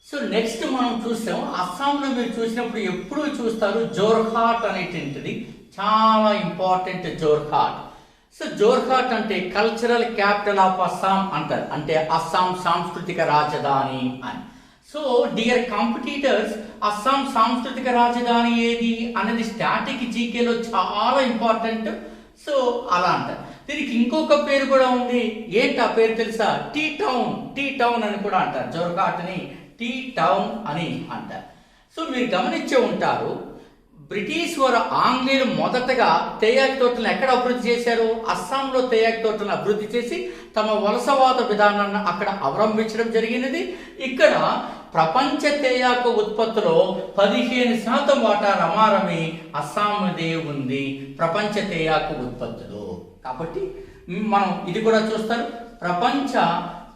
సో నెక్స్ట్ మనం చూసాం, అస్సాంలో మీరు చూసినప్పుడు ఎప్పుడు చూస్తారు జోర్హాట్ అనేటువంటిది చాలా ఇంపార్టెంట్. జోర్హాట్. సో జోర్హాట్ అంటే కల్చరల్ క్యాపిటల్ ఆఫ్ అస్సాం అంటారు, అంటే అస్సాం సాంస్కృతిక రాజధాని అని. సో డియర్ కాంపిటీటర్స్, అస్సాం సాంస్కృతిక రాజధాని ఏది అనేది స్టాటిక్ జీకేలో చాలా ఇంపార్టెంట్. సో అలా అంటారు. దీనికి ఇంకొక పేరు కూడా ఉంది. ఏంటి ఆ పేరు తెలుసా? టీ టౌన్ అని కూడా అంటారు. జోర్హాట్ని టీ టౌన్ అని అంటారు. సో మీరు గమనించే ఉంటారు, బ్రిటిష్ వారు ఆంగ్లేయులు మొదటగా తేయాకు తోటలను ఎక్కడ అభివృద్ధి చేశారు? అస్సాంలో తేయాకు తోటలను అభివృద్ధి చేసి తమ వలసవాద విధానాన్ని అక్కడ అవలంబించడం జరిగినది. ఇక్కడ ప్రపంచ తేయాకు ఉత్పత్తిలో 15% వాటా రమారమి అస్సాందే ఉంది ప్రపంచ తేయాకు ఉత్పత్తిలో. కాబట్టి మనం ఇది కూడా చూస్తారు, ప్రపంచ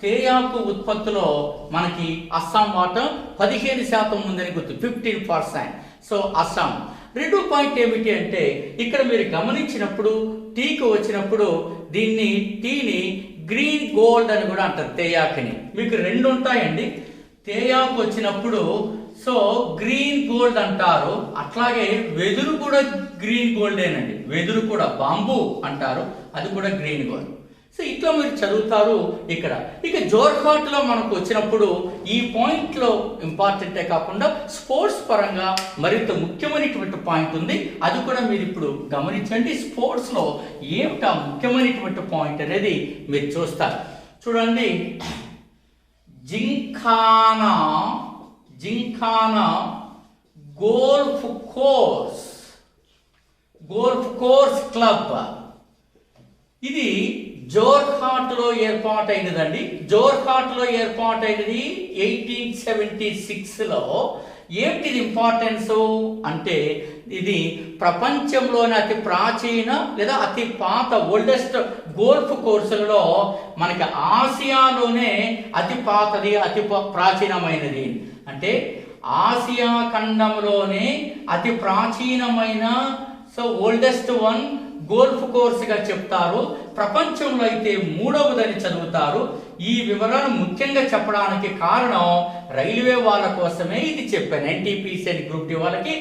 తేయాకు ఉత్పత్తిలో మనకి అస్సాం వాటా 15% ఉందని గుర్తు, 15%. సో అస్సాం. రెండో పాయింట్ ఏమిటి అంటే ఇక్కడ మీరు గమనించినప్పుడు టీకి వచ్చినప్పుడు టీని గ్రీన్ గోల్డ్ అని కూడా అంటారు. తేయాకుని మీకు 2 ఉంటాయండి. తేయాకు వచ్చినప్పుడు సో గ్రీన్ గోల్డ్ అంటారు. అట్లాగే వెదురు కూడా గ్రీన్ గోల్డేనండి. వెదురు కూడా బాంబూ అంటారు, అది కూడా గ్రీన్ గోల్డ్. సో ఇట్లా మీరు చదువుతారు ఇక్కడ. ఇక జోర్హాట్లో మనకు వచ్చినప్పుడు ఈ పాయింట్లో ఇంపార్టెంటే కాకుండా స్పోర్ట్స్ పరంగా మరింత ముఖ్యమైనటువంటి పాయింట్ ఉంది. అది కూడా మీరు ఇప్పుడు గమనించండి. స్పోర్ట్స్లో ఏమిటా ముఖ్యమైనటువంటి పాయింట్ అనేది మీరు చూస్తారు. చూడండి, జింఖానా గోల్ఫ్ కోర్స్ క్లబ్. ఇది జోర్హాట్లో ఏర్పాటైనదండి. జోర్హాట్లో ఏర్పాటైనది 1876లో. ఏంటిది ఇంపార్టెన్స్ అంటే ఇది ప్రపంచంలోని అతి ప్రాచీన లేదా అతి పాత ఓల్డెస్ట్ గోల్ఫ్ కోర్సులలో మనకి ఆసియాలోనే అతి పాతది, అతి ప్రాచీనమైనది. అంటే ఆసియా ఖండంలోనే అతి ప్రాచీనమైన సో ఓల్డెస్ట్ వన్ గోల్ఫ్ కోర్సుగా చెప్తారు, ప్రపంచంలో అయితే మూడవదని చదువుతారు. ఈ వివరాలు ముఖ్యంగా చెప్పడానికి కారణం రైల్వే వాళ్ళ కోసమే ఇది చెప్పాను. ఎన్టీపీసీ అని గ్రూప్ డి వాళ్ళకి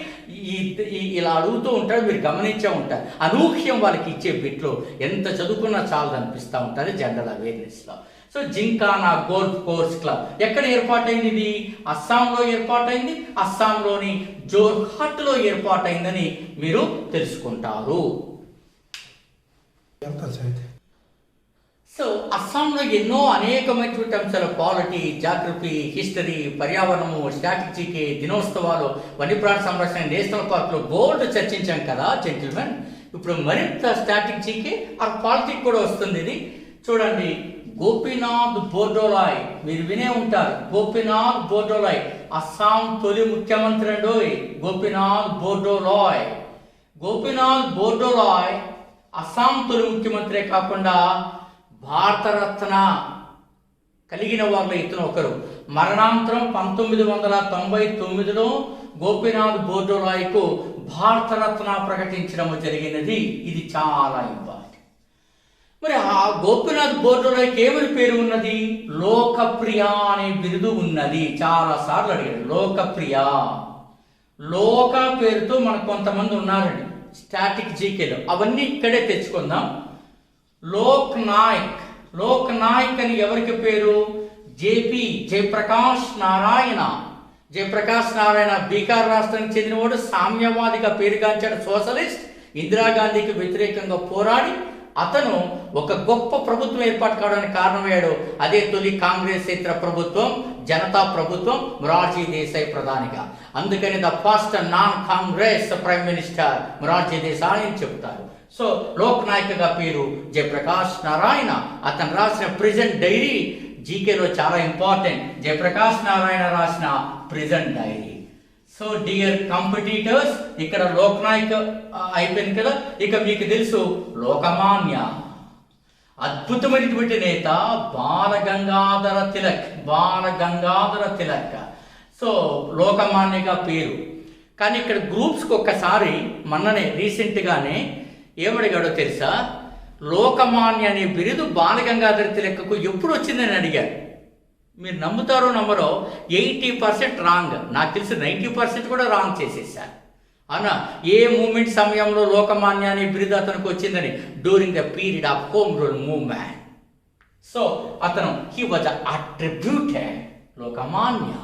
ఇలా అడుగుతూ ఉంటారు, మీరు గమనించే ఉంటారు. అనూహ్యం వాళ్ళకి ఇచ్చే బిట్లు ఎంత చదువుకున్నా చాలు అనిపిస్తూ ఉంటుంది జనరల్ అవేర్నెస్లో. So Gymkhana golf course club ఎక్కడ ఏర్పాటైంది? ఇది అస్సాంలో ఏర్పాటైంది. అస్సాంలోని జోర్హాట్లో ఏర్పాటైందని మీరు తెలుసుకుంటారు. సో అస్సాంలో ఎన్నో అనేకమైనటువంటి అంశాలు, పాలిటీ, జాగ్రఫీ, హిస్టరీ, పర్యావరణము, స్ట్రాటజీకి, దినోత్సవాలు, వన్యప్రాణ సంరక్షణ, నేషనల్ పార్కులు బోర్డు చర్చించాం కదా జెంటిల్మెన్. ఇప్పుడు మరింత స్ట్రాటజీకి ఆ పాలిటిక్ కూడా వస్తుంది. ఇది చూడండి, గోపీనాథ్ బోర్డోలాయ్, మీరు వినే ఉంటారు. గోపీనాథ్ బోర్డోలాయ్ అస్సాం తొలి ముఖ్యమంత్రి అండోయ్. గోపీనాథ్ బోర్డోలాయ్. గోపీనాథ్ బోర్డోలాయ్ అస్సాం తొలి ముఖ్యమంత్రే కాకుండా భారతరత్న కలిగిన వాళ్ళు ఇతను ఒకరు. మరణాంతరం 1999లో గోపీనాథ్ బోర్డోలాయ్కు భారతరత్న ప్రకటించడం జరిగినది. ఇది చాలా ఇంపార్టెంట్. మరి ఆ గోపీనాథ్ బోర్డోలాయ్కి ఏమని పేరు ఉన్నది? లోకప్రియ అనే బిరుదు ఉన్నది. చాలా సార్లు అడిగాడు లోకప్రియ. లోక పేరుతో మనకు కొంతమంది ఉన్నారండి స్టాటిక్ జీకేలో, అవన్నీ ఇక్కడే తెచ్చుకుందాం. లోక్ నాయక్. లోక్ నాయక్ అని ఎవరికి పేరు? జేపీ జయప్రకాష్ నారాయణ. జయప్రకాష్ నారాయణ బీహార్ రాష్ట్రానికి చెందినవాడు. సామ్యవాదిగా పేరుగాంచాడు. సోషలిస్ట్. ఇందిరాగాంధీకి వ్యతిరేకంగా పోరాడి అతను ఒక గొప్ప ప్రభుత్వం ఏర్పాటు కావడానికి కారణమయ్యాడు. అదే తొలి కాంగ్రెసేతర ప్రభుత్వం, జనతా ప్రభుత్వం, మొరార్జీ దేశాయ్ ప్రధానిగా. అందుకని the first non Congress prime minister Morarji Desai అని చెప్తారు. సో లోక్ నాయక్గా పేరు జయప్రకాష్ నారాయణ. అతను రాసిన ప్రిజన్ డైరీ జీకేలో చాలా ఇంపార్టెంట్. జయప్రకాష్ నారాయణ రాసిన prison diary. So dear competitors, ఇక్కడ లోక్ నాయక్ అయిపోయింది కదా. ఇక మీకు తెలుసు లోకమాన్య. అద్భుతమైనటువంటి నేత బాలగంగాధర తిలక్. బాలగంగాధర తిలక్. సో లోకమాన్యగా పేరు. కానీ ఇక్కడ గ్రూప్స్కి ఒక్కసారి మొన్ననే రీసెంట్గానే ఏమడిగాడో తెలుసా? లోకమాన్య అనే బిరుదు బాలగంగాధర తిలక్కు ఎప్పుడు వచ్చిందని అడిగారు. మీరు నమ్ముతారో నమ్మరో 80% రాంగ్. నాకు తెలిసి 90% కూడా రాంగ్ చేసేసారు. అవునా? ఏ మూమెంట్ సమయంలో లోకమాన్య అనే బిరుదు అతనికి వచ్చిందని? During the period of home rule movement. So అతను he was attributed Lokmanya.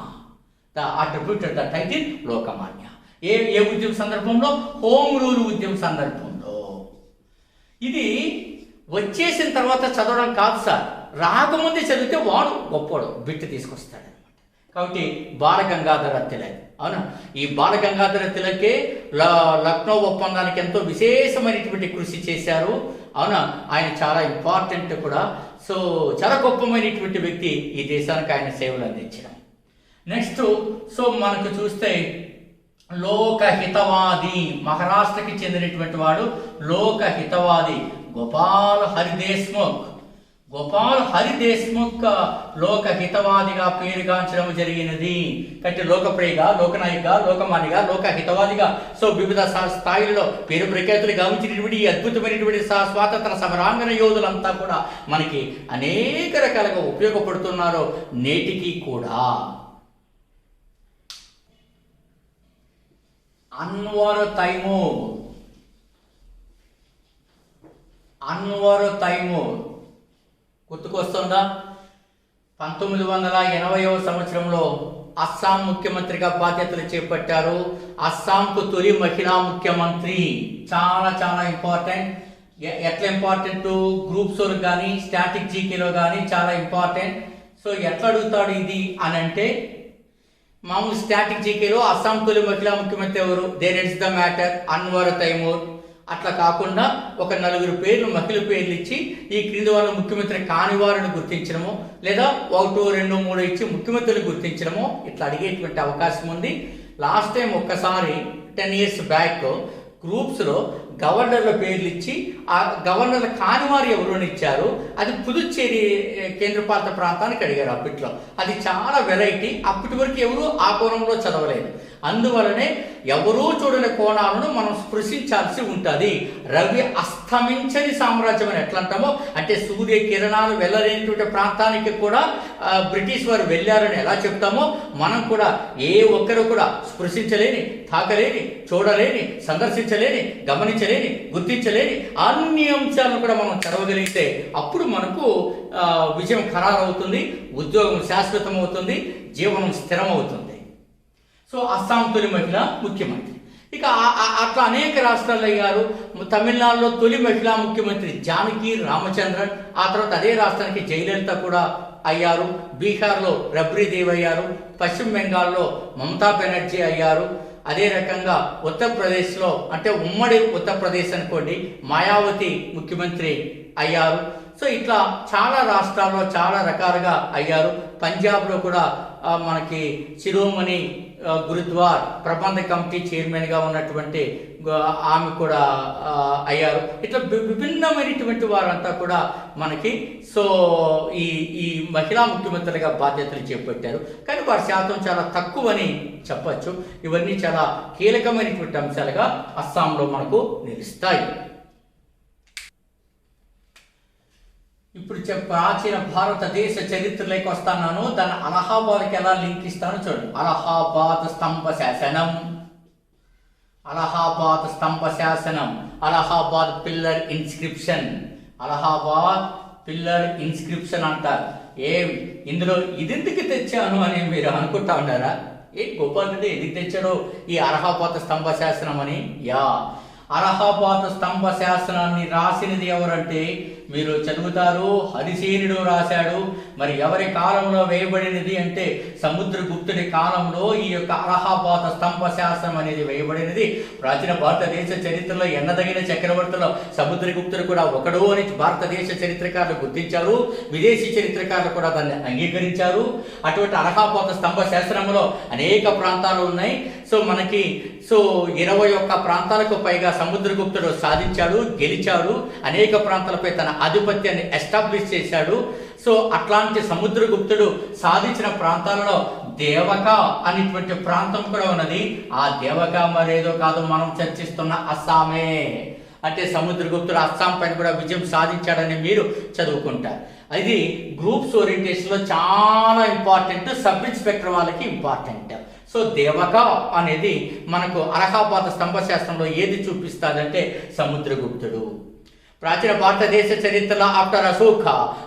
The attributed the title Lokmanya. ఏ ఉద్యమ సందర్భంలో? హోమ్ రూల్ ఉద్యమ సందర్భంలో. ఇది వచ్చేసిన తర్వాత చదవడం కాదు సార్, రాకముందే చదివితే వాడు గొప్పవాడు, బిట్టు తీసుకొస్తాడు అనమాట. కాబట్టి బాలగంగాధర తిలక్. అవునా? ఈ బాలగంగాధర తిలకే లక్నో ఒప్పందానికి ఎంతో విశేషమైనటువంటి కృషి చేశారు. అవునా? ఆయన చాలా ఇంపార్టెంట్ కూడా. సో చాలా గొప్పమైనటువంటి వ్యక్తి. ఈ దేశానికి ఆయన సేవలు అందించడం. నెక్స్ట్ సో మనకు చూస్తే లోకహితవాది, మహారాష్ట్రకి చెందినటువంటి వాడు. లోకహితవాది గోపాల్ హరి దేశ్ముఖ్. గోపాల్ హరి దేశ్ముఖ్ లోకహితవాదిగా పేరుగాంచడం జరిగినది. అంటే లోకప్రియగా, లోకనాయకగా, లోకమానిగా, లోకహితవాదిగా. సో వివిధ స్థాయిలలో పేరు ప్రఖ్యాతులు గావించినటువంటి అద్భుతమైనటువంటి స్వాతంత్ర సమరాంగణ యోధులంతా కూడా మనకి అనేక రకాలుగా ఉపయోగపడుతున్నారు నేటికి కూడా. అన్వర్ తైమూర్. అన్వర్ తైమూర్ గుర్తుకొస్తుందా? 1980వ సంవత్సరంలో అస్సాం ముఖ్యమంత్రిగా బాధ్యతలు చేపట్టారు. అస్సాంకు తొలి మహిళా ముఖ్యమంత్రి. చాలా చాలా ఇంపార్టెంట్. ఎట్లా ఇంపార్టెంట్? గ్రూప్స్ కానీ స్టాటిక్ జీకేలో కానీ చాలా ఇంపార్టెంట్. సో ఎట్లా అడుగుతాడు ఇది అని అంటే, మామూలు స్టాటిక్ జీకేలో అస్సాం తొలి మహిళా ముఖ్యమంత్రి ఎవరు? There ends the matter, Anwar Taimur. అట్లా కాకుండా ఒక 4 పేర్లు, మహిళ పేర్లు ఇచ్చి ఈ క్రింది వాళ్ళ ముఖ్యమంత్రి కాని వారిని గుర్తించడము, లేదా 1, 2, 3 ఇచ్చి ముఖ్యమంత్రులు గుర్తించడము, ఇట్లా అడిగేటువంటి అవకాశం ఉంది. లాస్ట్ టైం ఒక్కసారి 10 years బ్యాక్ గ్రూప్స్లో గవర్నర్ల పేర్లు ఇచ్చి ఆ గవర్నర్ల కానివారు ఎవరు ఇచ్చారు. అది పుదుచ్చేరి కేంద్రపాలిత ప్రాంతానికి అడిగారు అప్పట్లో. అది చాలా వెరైటీ. అప్పటి వరకు ఎవరు ఆ కోణంలో చదవలేదు. అందువలనే ఎవరూ చూడని కోణాలను మనం స్పృశించాల్సి ఉంటుంది. రవి అస్తమించని సామ్రాజ్యం అని ఎట్లా అంటామో, అంటే సూర్య కిరణాలు వెళ్ళలేనటువంటి ప్రాంతానికి కూడా బ్రిటిష్ వారు వెళ్ళారని ఎలా చెప్తామో, మనం కూడా ఏ ఒక్కరు కూడా స్పృశించలేని, తాకలేని, చూడలేని, సందర్శించలేని, గమనించలేని, గుర్తించలేని అన్ని అంశాలను కూడా మనం చదవగలిగితే అప్పుడు మనకు విజయం ఖరారవుతుంది, ఉద్యోగం శాశ్వతం అవుతుంది, జీవనం స్థిరమవుతుంది. సో అస్సాం తొలి మహిళా ముఖ్యమంత్రి. ఇక అట్లా అనేక రాష్ట్రాల్లో అయ్యారు. తమిళనాడులో తొలి మహిళా ముఖ్యమంత్రి జానకి రామచంద్రన్, ఆ తర్వాత అదే రాష్ట్రానికి జయలలిత కూడా అయ్యారు. బీహార్లో రబ్రీదేవి అయ్యారు. పశ్చిమ బెంగాల్లో మమతా బెనర్జీ అయ్యారు. అదే రకంగా ఉత్తరప్రదేశ్లో, అంటే ఉమ్మడి ఉత్తరప్రదేశ్ అనుకోండి, మాయావతి ముఖ్యమంత్రి అయ్యారు. సో ఇట్లా చాలా రాష్ట్రాల్లో చాలా రకాలుగా అయ్యారు. పంజాబ్లో కూడా మనకి శిరోమణి గురుద్వార్ ప్రబంధ కమిటీ చైర్మన్గా ఉన్నటువంటి ఆమె కూడా అయ్యారు. ఇట్లా విభిన్నమైనటువంటి వారంతా కూడా మనకి సో ఈ మహిళా ముఖ్యమంత్రులుగా బాధ్యతలు చేపట్టారు. కానీ వారి శాతం చాలా తక్కువని చెప్పచ్చు. ఇవన్నీ చాలా కీలకమైనటువంటి అంశాలుగా అస్సాంలో మనకు నిలుస్తాయి. ఇప్పుడు ప్రాచీన భారతదేశ చరిత్రలోకి వస్తాను. దాన్ని అలహాబాద్కి ఎలా లింక్ ఇస్తానో చూడండి. అలహాబాద్ స్తంభ శాసనం, అలహాబాద్ స్తంభ శాసనం, Allahabad pillar inscription, Allahabad pillar inscription అంటారు. ఇందులో ఇదెందుకు తెచ్చాను అని మీరు అనుకుంటా ఉన్నారా? గోపాల్ రెడ్డి ఎందుకు తెచ్చాడో ఈ అలహాబాద్ స్తంభ శాసనం అని? అలహాబాద్ స్తంభ శాసనాన్ని రాసినది ఎవరంటే మీరు చదువుతారు, హరిసేనుడు రాశాడు. మరి ఎవరి కాలంలో వేయబడినది అంటే సముద్రగుప్తుడి కాలంలో ఈ యొక్క అలహాబాద్ స్తంభ శాసనం అనేది వేయబడినది. ప్రాచీన భారతదేశ చరిత్రలో ఎన్నదగిన చక్రవర్తులు సముద్రగుప్తుడు కూడా ఒకడు అని భారతదేశ చరిత్రకారులు గుర్తించారు. విదేశీ చరిత్రకారులు కూడా దాన్ని అంగీకరించారు. అటువంటి అలహాబాద్ స్తంభ శాసనంలో అనేక ప్రాంతాలు ఉన్నాయి. సో మనకి 21 ప్రాంతాలకు పైగా సముద్రగుప్తుడు సాధించాడు, గెలిచాడు. అనేక ప్రాంతాలపై తన ఆధిపత్యాన్ని ఎస్టాబ్లిష్ చేశాడు. సో అట్లాంటి సముద్రగుప్తుడు సాధించిన ప్రాంతాలలో దేవక అనేటువంటి ప్రాంతం కూడా ఉన్నది. ఆ దేవక మరేదో కాదు, మనం చర్చిస్తున్న అస్సామే. అంటే సముద్రగుప్తుడు అస్సాం పైన కూడా విజయం సాధించాడని మీరు చదువుకుంటారు. ఇది గ్రూప్స్ ఓరియంటేషన్లో చాలా ఇంపార్టెంట్, సబ్ ఇన్స్పెక్టర్ వాళ్ళకి ఇంపార్టెంట్. సో దేవక అనేది మనకు అలహాబాద్ స్తంభ శాస్త్రంలో ఏది చూపిస్తాదంటే సముద్రగుప్తుడు. ప్రాచీన భారతదేశ చరిత్రలో ఆఫ్టర్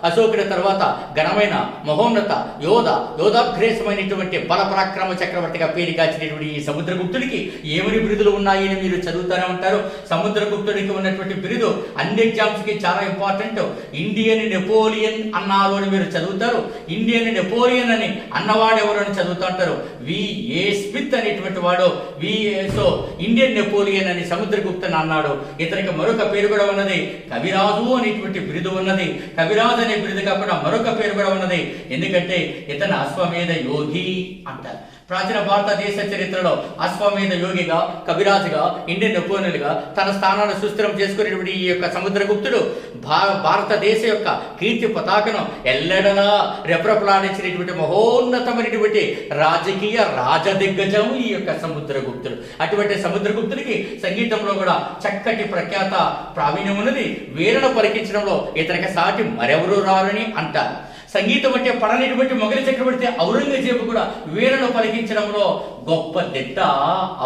అశోకుడి తర్వాత ఘనమైన మహోన్నత యోధాగ్రేసమైనటువంటి బలపరాక్రమ చక్రవర్తిగా పేరుగాచినటువంటి ఈ సముద్రగుప్తుడికి ఏమని బిరుదులు ఉన్నాయని మీరు చదువుతూనే ఉంటారు. సముద్రగుప్తుడికి ఉన్నటువంటి బిరుదు అన్ని ఎగ్జామ్స్కి చాలా ఇంపార్టెంట్. ఇండియన్ నెపోలియన్ అన్నారు అని మీరు చదువుతారు. ఇండియన్ నెపోలియన్ అని అన్నవాడు ఎవరు అని చదువుతూ ఉంటారు. విఏ స్మిత్ అనేటువంటి వాడు ఇండియన్ నెపోలియన్ అని సముద్రగుప్తుని అన్నాడు. ఇతనికి మరొక పేరు కూడా ఉన్నది, కవిరాజు అనేటువంటి బిరుదు ఉన్నది. కవిరాజు అనే బిరుదు కాకుండా మరొక పేరు కూడా ఉన్నది. ఎందుకంటే ఇతను అశ్వమేధ యోగి అంటారు. ప్రాచీన భారతదేశ చరిత్రలో అశ్వమేధ యోగిగా, కవిరాజుగా, ఇండియన్ నెపోలియన్గా తన స్థానాన్ని సుస్థిరం చేసుకునేటువంటి ఈ యొక్క సముద్రగుప్తుడు భారతదేశ యొక్క కీర్తి పతాకను ఎల్లడలా రెప్రపలాడించినటువంటి మహోన్నతమైనటువంటి రాజకీయ రాజదిగ్గజం ఈ యొక్క సముద్రగుప్తుడు. అటువంటి సముద్రగుప్తుడికి సంగీతంలో కూడా చక్కటి ప్రఖ్యాత ప్రావీణ్యం ఉన్నది. వీరను పలికించడంలో ఇతనికి సాటి మరెవరూ రారని అంటారు. సంగీతం అంటే పడనటువంటి మొఘలి చక్రవర్తి ఔరంగజేబు కూడా వీరను పలికించడంలో గొప్ప దిట్ట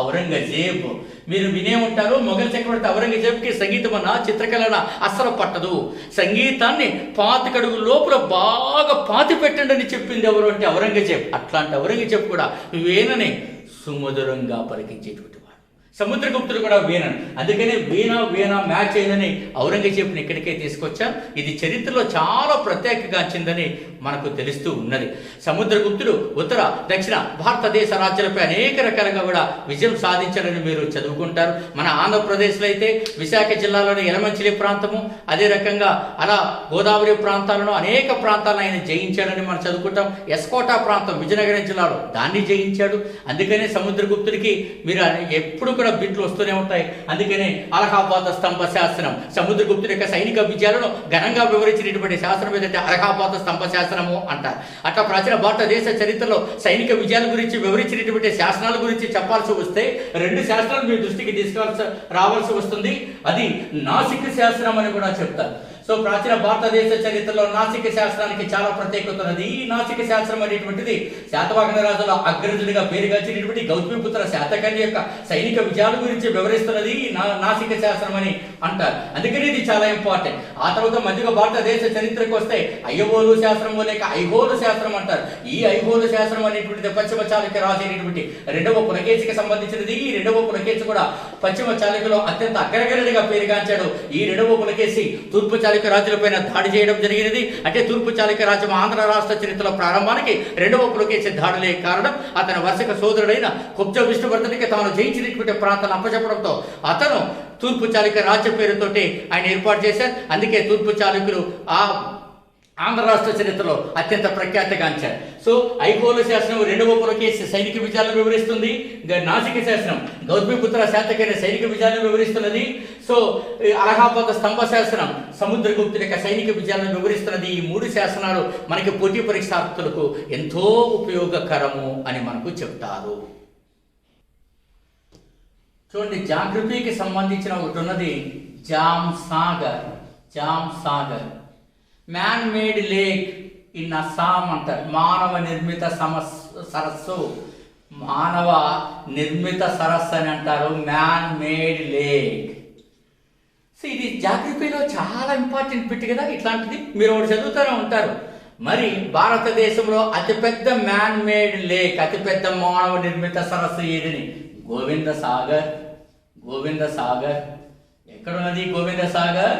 ఔరంగజేబు. మీరు వినే ఉంటారు, మొఘలి చక్రవర్తి ఔరంగజేబుకి సంగీతం అన్న చిత్రకళన అస్సలు పట్టదు. సంగీతాన్ని 25 అడుగుల లోపల బాగా పాతి పెట్టండి అని చెప్పింది ఎవరు అంటే ఔరంగజేబు. అట్లాంటి ఔరంగజేబు కూడా వీణని సుమధురంగా పలికించేటువంటి సముద్రగుప్తుడు కూడా వీణను. అందుకనే వీణ మ్యాచ్ అయిందని ఔరంగజేబుని ఇక్కడికే తీసుకొచ్చాం. ఇది చరిత్రలో చాలా ప్రత్యేకగాంచిందని మనకు తెలుస్తూ ఉన్నది. సముద్రగుప్తుడు ఉత్తర దక్షిణ భారతదేశ రాజ్యాలపై అనేక రకాలుగా కూడా విజయం సాధించాడని మీరు చదువుకుంటారు. మన ఆంధ్రప్రదేశ్లో అయితే విశాఖ జిల్లాలోని యలమంచిలి ప్రాంతము, అదే రకంగా అలా గోదావరి ప్రాంతాలను అనేక ప్రాంతాలను ఆయన జయించాడని మనం చదువుకుంటాం. ఎస్కోటా ప్రాంతం విజయనగరం జిల్లాలో దాన్ని జయించాడు. అందుకనే సముద్రగుప్తుడికి మీరు ఎప్పుడు కూడా బిట్లు వస్తూనే ఉంటాయి. అందుకనే అలహాబాద్ స్తంభ శాసనం సముద్రగుప్తుడి యొక్క సైనిక విజయాలను ఘనంగా వివరించినటువంటి శాసనం ఏదంటే అలహాబాద్ స్తంభ శాసనము అంటారు. అట్లా ప్రాచీన భారతదేశ చరిత్రలో సైనిక విజయాల గురించి వివరించినటువంటి శాసనాల గురించి చెప్పాల్సి వస్తే 2 శాసనాలు మీ దృష్టికి రావాల్సి వస్తుంది. అది నాసిక్ శాసనం అని కూడా చెప్తారు. సో ప్రాచీన భారతదేశ చరిత్రలో నాసిక శాస్త్రానికి చాలా ప్రత్యేకత ఉన్నది. ఈ నాసిక శాస్త్రం అనేటువంటిది శాతవాహన రాజుల అగ్రజుడిగా పేరుగాంచినటువంటి గౌతమిపుత్ర శాతకర్ణి యొక్క సైనిక విజయాల గురించి వివరిస్తున్నది నాసిక శాస్త్రం అని అంటారు. అందుకని ఇది చాలా ఇంపార్టెంట్. ఆ తర్వాత మధ్యగా భారతదేశ చరిత్రకు వస్తే అయ్యవోలు శాస్త్రము లేక ఐహోలు శాస్త్రం అంటారు. ఈ ఐహోలు శాస్త్రం అనేటువంటిది పశ్చిమ చాళుక్య రాజు అయినటువంటి 2వ పులకేశికి సంబంధించినది. ఈ 2వ పులకేశి కూడా పశ్చిమ చాళుక్యలో అత్యంత అగ్రగణుడిగా పేరుగాంచాడు. ఈ 2వ పులకేశి తూర్పు చాళుక్య రాజులపైన దాడి చేయడం జరిగినది. అంటే తూర్పు చాళుక్య రాజ్యం ఆంధ్ర రాష్ట్ర చరిత్రలో ప్రారంభానికి 2వ పులకేశి దాడులే కారణం. అతని వర్షక సోదరుడైన కుబ్జ విష్ణువర్ధనికి తాను జయించినటువంటి ప్రాంతాలను అప్పచెప్పడంతో అతను తూర్పు చాళుక్య రాజ్య పేరుతోటి ఆయన ఏర్పాటు చేశారు. అందుకే తూర్పు చాళుక్యులు ఆ ఆంధ్ర రాష్ట్ర చరిత్రలో అత్యంత ప్రఖ్యాతిగాంచారు. సో ఐహోలు శాసనం 2వ పులకేశి సైనిక విజయాలను వివరిస్తుంది. నాసిక శాసనం గౌతమిపుత్ర శాతకర్ణి సైనిక విజయాలను వివరిస్తున్నది. సో అలహాబాద్ స్తంభ శాసనం సముద్రగుప్తుడి యొక్క సైనిక విజయాలను వివరిస్తున్నది. ఈ 3 శాసనాలు మనకి పోటీ పరీక్షార్థులకు ఎంతో ఉపయోగకరము అని మనకు చెప్తారు. చూడండి, జాగ్రఫీకి సంబంధించిన ఒకటి ఉన్నది jam Sagar man made lake in Assam అంటారు. మానవ నిర్మిత సరస్సు అని అంటారు. Man made lake. సో ఇది జాగ్రఫీలో చాలా ఇంపార్టెంట్ బిట్ కదా. ఇట్లాంటిది మీరు ఒకటి చదువుతూనే ఉంటారు. మరి భారతదేశంలో అతిపెద్ద మ్యాన్ మేడ్ లేక్, అతిపెద్ద మానవ నిర్మిత సరస్సు ఏదని? గోవింద సాగర్. ఎక్కడున్నది గోవింద సాగర్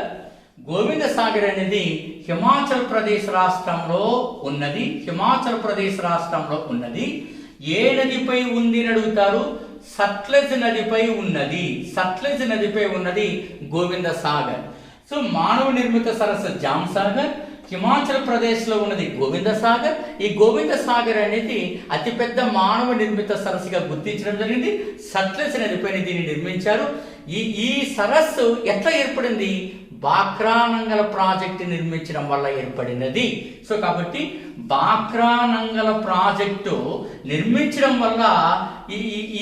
అనేది హిమాచల్ ప్రదేశ్ రాష్ట్రంలో ఉన్నది. ఏ నదిపై ఉంది అని అడుగుతారు. సట్లెజ్ నదిపై ఉన్నది గోవింద సాగర్. సో మానవ నిర్మిత సరస్సు జామ్ సాగర్, హిమాచల్ ప్రదేశ్లో ఉన్నది గోవింద సాగర్. ఈ గోవింద సాగర్ అనేది అతిపెద్ద మానవ నిర్మిత సరస్సుగా గుర్తించడం జరిగింది. సట్లెజ్ నదిపైన దీన్ని నిర్మించారు. ఈ సరస్సు ఎట్లా ఏర్పడింది? బాక్రానంగల్ ప్రాజెక్టు నిర్మించడం వల్ల ఏర్పడినది. సో కాబట్టి బాక్రానంగల్ ప్రాజెక్టు నిర్మించడం వల్ల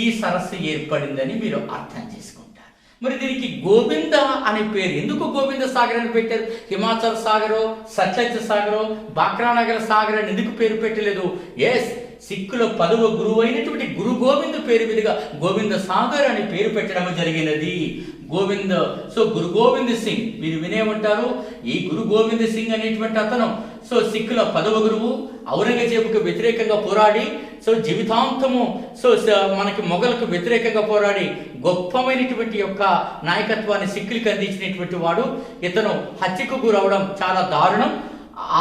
ఈ సరస్సు ఏర్పడిందని మీరు అర్థం చేసుకుంటారు. మరి దీనికి గోవింద అనే పేరు ఎందుకు గోవింద సాగర్ అని పెట్టారు? హిమాచల్ సాగరు, సట్లెజ్ సాగరు, బాక్రానంగల్ సాగర్ అని ఎందుకు పేరు పెట్టలేదు? సిక్కుల 10వ గురువు అయినటువంటి గురు గోవింద్ పేరు మీదుగా గోవింద సాగర్ అని పేరు పెట్టడం జరిగినది. గురు గోవింద్ సింగ్ మీరు వినే ఉంటారు. ఈ గురు గోవింద్ సింగ్ అనేటువంటి అతను సిక్కుల 10వ గురువు. ఔరంగజేబుకు వ్యతిరేకంగా పోరాడి జీవితాంతము మనకి మొఘలకు వ్యతిరేకంగా పోరాడి గొప్పమైనటువంటి యొక్క నాయకత్వాన్ని సిక్కులకు అందించినటువంటి వాడు. ఇతను హత్యకు గురవడం చాలా దారుణం.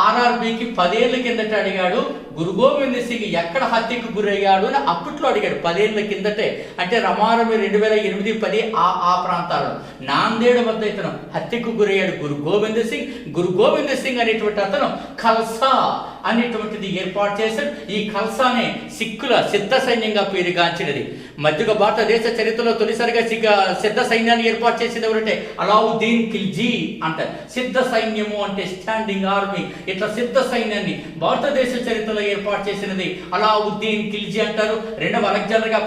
ఆర్ఆర్బికి 10 ఏళ్ల కిందట అడిగాడు గురు గోవింద్ సింగ్ ఎక్కడ హత్యకు గురయ్యాడు అని అప్పట్లో అడిగాడు. 10 ఏళ్ల కిందటే, అంటే రమారమి 2008-10 ఆ ప్రాంతాల్లో నాందేడ్ వద్ద ఇతను హత్యకు గురయ్యాడు గురు గోవింద్ సింగ్ అనేటువంటి అతను ఖల్సా అనేటువంటిది ఏర్పాటు చేశాడు. ఈ ఖల్సానే సిక్కుల సిద్ధ సైన్యంగా పేరుగాంచినది. మధ్యగా భారతదేశ చరిత్రలో తొలిసారిగా సిద్ధ సైన్యాన్ని ఏర్పాటు చేసేది ఎవరంటే అలావుద్దీన్ ఖిల్జీ అంటారు. సిద్ధ సైన్యము అంటే స్టాండింగ్ ఆర్మీ. ఇట్లా సిద్ధ సైన్యాన్ని భారతదేశ చరిత్రలో ఏర్పాటు చేసినది అలావుద్దీన్ ఖిల్జీ అంటారు. 2వ అలెగ్జాండర్గా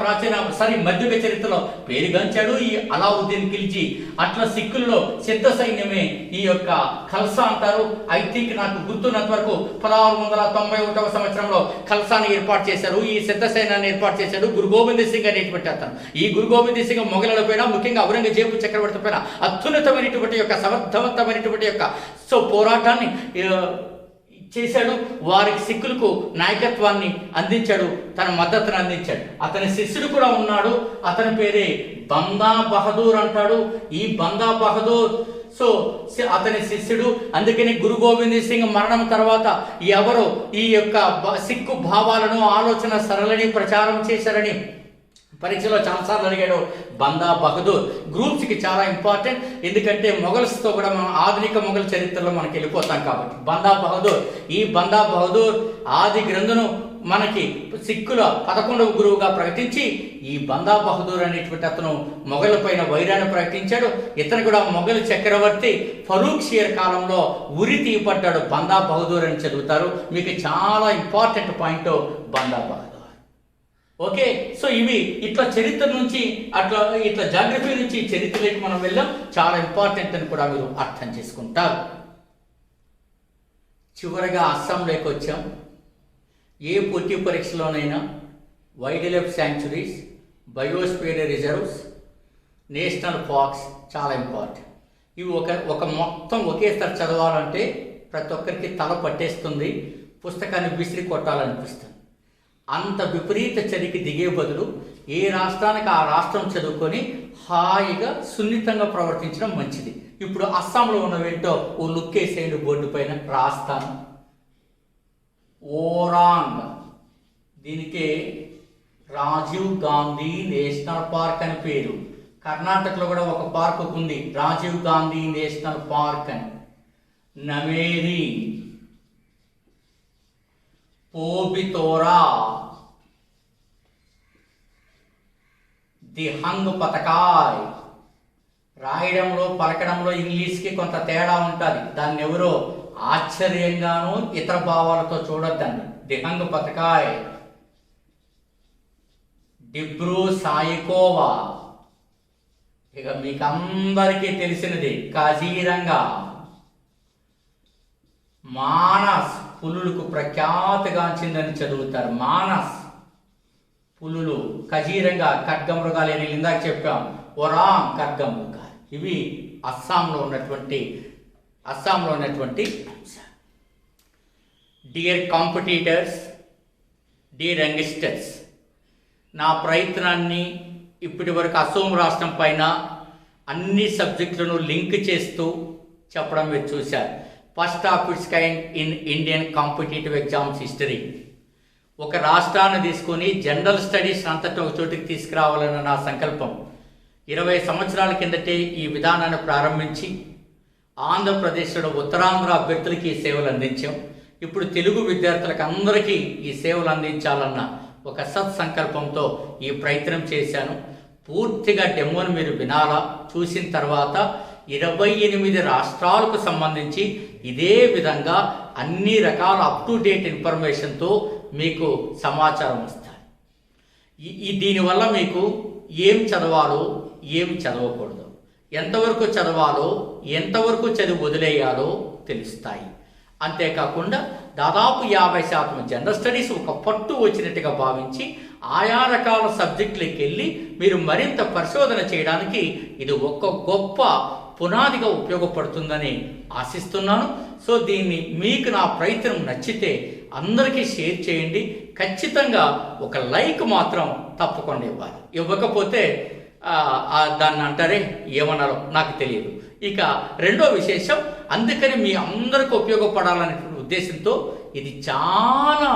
మధ్యయుగ చరిత్రలో పేరుగాంచాడు ఈ అలావుద్దీన్ ఖిల్జీ. అట్లా సిక్కుల్లో సిద్ధ సైన్యమే ఈ యొక్క ఖల్సా అంటారు. ఐ థింక్ నాకు గుర్తున్నంత వరకు 1691వ సంవత్సరంలో ఖల్సాని ఏర్పాటు చేశారు. ఈ సిద్ధ సైన్యాన్ని ఏర్పాటు చేశాడు గురు గోవింద్ సింగ్ అనేటువంటి అతను. ఈ గురు గోవింద్ సింగ్ మొఘలుల పైన, ముఖ్యంగా ఔరంగజేబు చక్రవర్తి పైన అత్యున్నతమైనటువంటి యొక్క సమర్థవంతమైనటువంటి యొక్క పోరాటాన్ని చేశాడు. వారికి సిక్కులకు నాయకత్వాన్ని అందించాడు, తన మద్దతును అందించాడు. అతని శిష్యుడు కూడా ఉన్నాడు. అతని పేరే బందా బహదూర్ అంటాడు. ఈ బందా బహదూర్ అతని శిష్యుడు. అందుకని గురు గోవింద్ సింగ్ మరణం తర్వాత ఎవరు ఈ యొక్క సిక్కు భావాలను, ఆలోచన సరళని ప్రచారం చేశారని పరీక్షలో చాలాసార్లు అడిగాడు బందా బహదూర్. గ్రూప్స్కి చాలా ఇంపార్టెంట్, ఎందుకంటే మొఘల్స్తో కూడా మనం ఆధునిక మొఘల్ చరిత్రలో మనకి వెళ్ళిపోతాం కాబట్టి. బందా బహదూర్ ఆది గ్రంథును మనకి సిక్కుల 11వ గురువుగా ప్రకటించి ఈ బందా బహదూర్ అనేటువంటి అతను మొఘల పైన వైరాన్ని ప్రకటించాడు. ఇతను కూడా మొఘల్ చక్రవర్తి ఫరూక్ షేర్ కాలంలో ఉరి తీయబడ్డాడు. బందా బహదూర్ అని చదువుతారు. మీకు చాలా ఇంపార్టెంట్ పాయింట్ బందా బహదూర్. ఓకే, సో ఇవి ఇట్లా చరిత్ర నుంచి ఇట్లా జాగ్రఫీ నుంచి చరిత్రలోకి మనం వెళ్ళాం. చాలా ఇంపార్టెంట్ అని కూడా మీరు అర్థం చేసుకుంటారు. చివరగా అస్సాంలోకి వచ్చాం. ఏ పోటీ పరీక్షలోనైనా wildlife sanctuaries, biosphere reserves, national parks చాలా ఇంపార్టెంట్. ఇవి ఒక మొత్తం ఒకేసారి చదవాలంటే ప్రతి ఒక్కరికి తల పట్టేస్తుంది, పుస్తకాన్ని విసిరి కొట్టాలనిపిస్తుంది. అంత విపరీత చరికి దిగే బదులు ఏ రాష్ట్రానికి ఆ రాష్ట్రం చదువుకొని హాయిగా సున్నితంగా ప్రవర్తించడం మంచిది. ఇప్పుడు అస్సాంలో ఉన్నవేంటో ఓ లుక్ వేసేయండి బోర్డు పైన. రాస్తాను ఓరాంగ్, దీనికి రాజీవ్ గాంధీ నేషనల్ పార్క్ అని పేరు. కర్ణాటకలో కూడా ఒక పార్క్ ఉంది, రాజీవ్ గాంధీ నేషనల్ పార్క్ అని. నమేరి, పోబితోరా, దిహంగ్ పతకాయ్. రాయడంలో పలకడంలో ఇంగ్లీష్కి కొంత తేడా ఉంటుంది. దాన్ని ఎవరో ఆశ్చర్యంగాను ఇతర భావాలతో చూడొద్దండి. దిహంగ్ పతకాయ్. డిబ్రూ సాయికోవా, ఇక మీకు అందరికీ తెలిసినది కాజీరంగా. మానస్, పులులకు ప్రఖ్యాతిగాంచిందని చదువుతారు. మానస్ పులులు, కజీరంగా ఖడ్గమృగాలు అని ఇందాక చెప్పాం. ఒరాంగ్ ఖడ్గమృగాలు. ఇవి అస్సాంలో ఉన్నటువంటి అంశాలు. డియర్ కాంపిటీటర్స్, డియర్ యంగ్స్టర్స్, నా ప్రయత్నాన్ని ఇప్పటి వరకు అసోం రాష్ట్రం పైన అన్ని సబ్జెక్టులను లింక్ చేస్తూ చెప్పడం మీరు చూశారు. First of it's kind in Indian competitive exams history. ఒక రాష్ట్రాన్ని తీసుకొని జనరల్ స్టడీస్ అంతటా ఒక చోటికి తీసుకురావాలన్న నా సంకల్పం. 20 సంవత్సరాల కిందటే ఈ విధానాన్ని ప్రారంభించి ఆంధ్రప్రదేశ్లో ఉత్తరాంధ్ర అభ్యర్థులకి ఈ సేవలు అందించాం. ఇప్పుడు తెలుగు విద్యార్థులకు అందరికీ ఈ సేవలు అందించాలన్న ఒక సత్సంకల్పంతో ఈ ప్రయత్నం చేశాను. పూర్తిగా డెమోని మీరు వినాలా, చూసిన తర్వాత 28 రాష్ట్రాలకు సంబంధించి ఇదే విధంగా అన్ని రకాల అప్ టు డేట్ ఇన్ఫర్మేషన్తో మీకు సమాచారం వస్తుంది. దీనివల్ల మీకు ఏం చదవాలో ఏం చదవకూడదు, ఎంతవరకు చదవాలో ఎంతవరకు చదివి వదిలేయాలో తెలుస్తాయి. అంతేకాకుండా దాదాపు 50% జనరల్ స్టడీస్ ఒక పట్టు వచ్చినట్టుగా భావించి ఆయా రకాల సబ్జెక్టులకు వెళ్ళి మీరు మరింత పరిశోధన చేయడానికి ఇది ఒక గొప్ప పునాదిగా ఉపయోగపడుతుందని ఆశిస్తున్నాను. సో దీన్ని మీకు నా ప్రయత్నం నచ్చితే అందరికీ షేర్ చేయండి. ఖచ్చితంగా ఒక లైక్ మాత్రం తప్పకుండా ఇవ్వాలి. ఇవ్వకపోతే దాన్ని అంటారే ఏమన్నారో నాకు తెలియదు. ఇక రెండో విశేషం, అందుకని మీ అందరికీ ఉపయోగపడాలనే ఉద్దేశంతో ఇది చాలా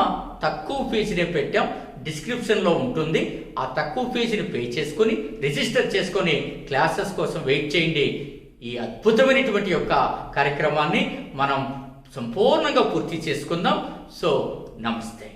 తక్కువ ఫీజునే పెట్టాం. డిస్క్రిప్షన్లో ఉంటుంది. ఆ తక్కువ ఫీజుని పే చేసుకొని రిజిస్టర్ చేసుకొని క్లాసెస్ కోసం వెయిట్ చేయండి. ఈ అద్భుతమైనటువంటి యొక్క కార్యక్రమాన్ని మనం సంపూర్ణంగా పూర్తి చేసుకుందాం. సో నమస్తే.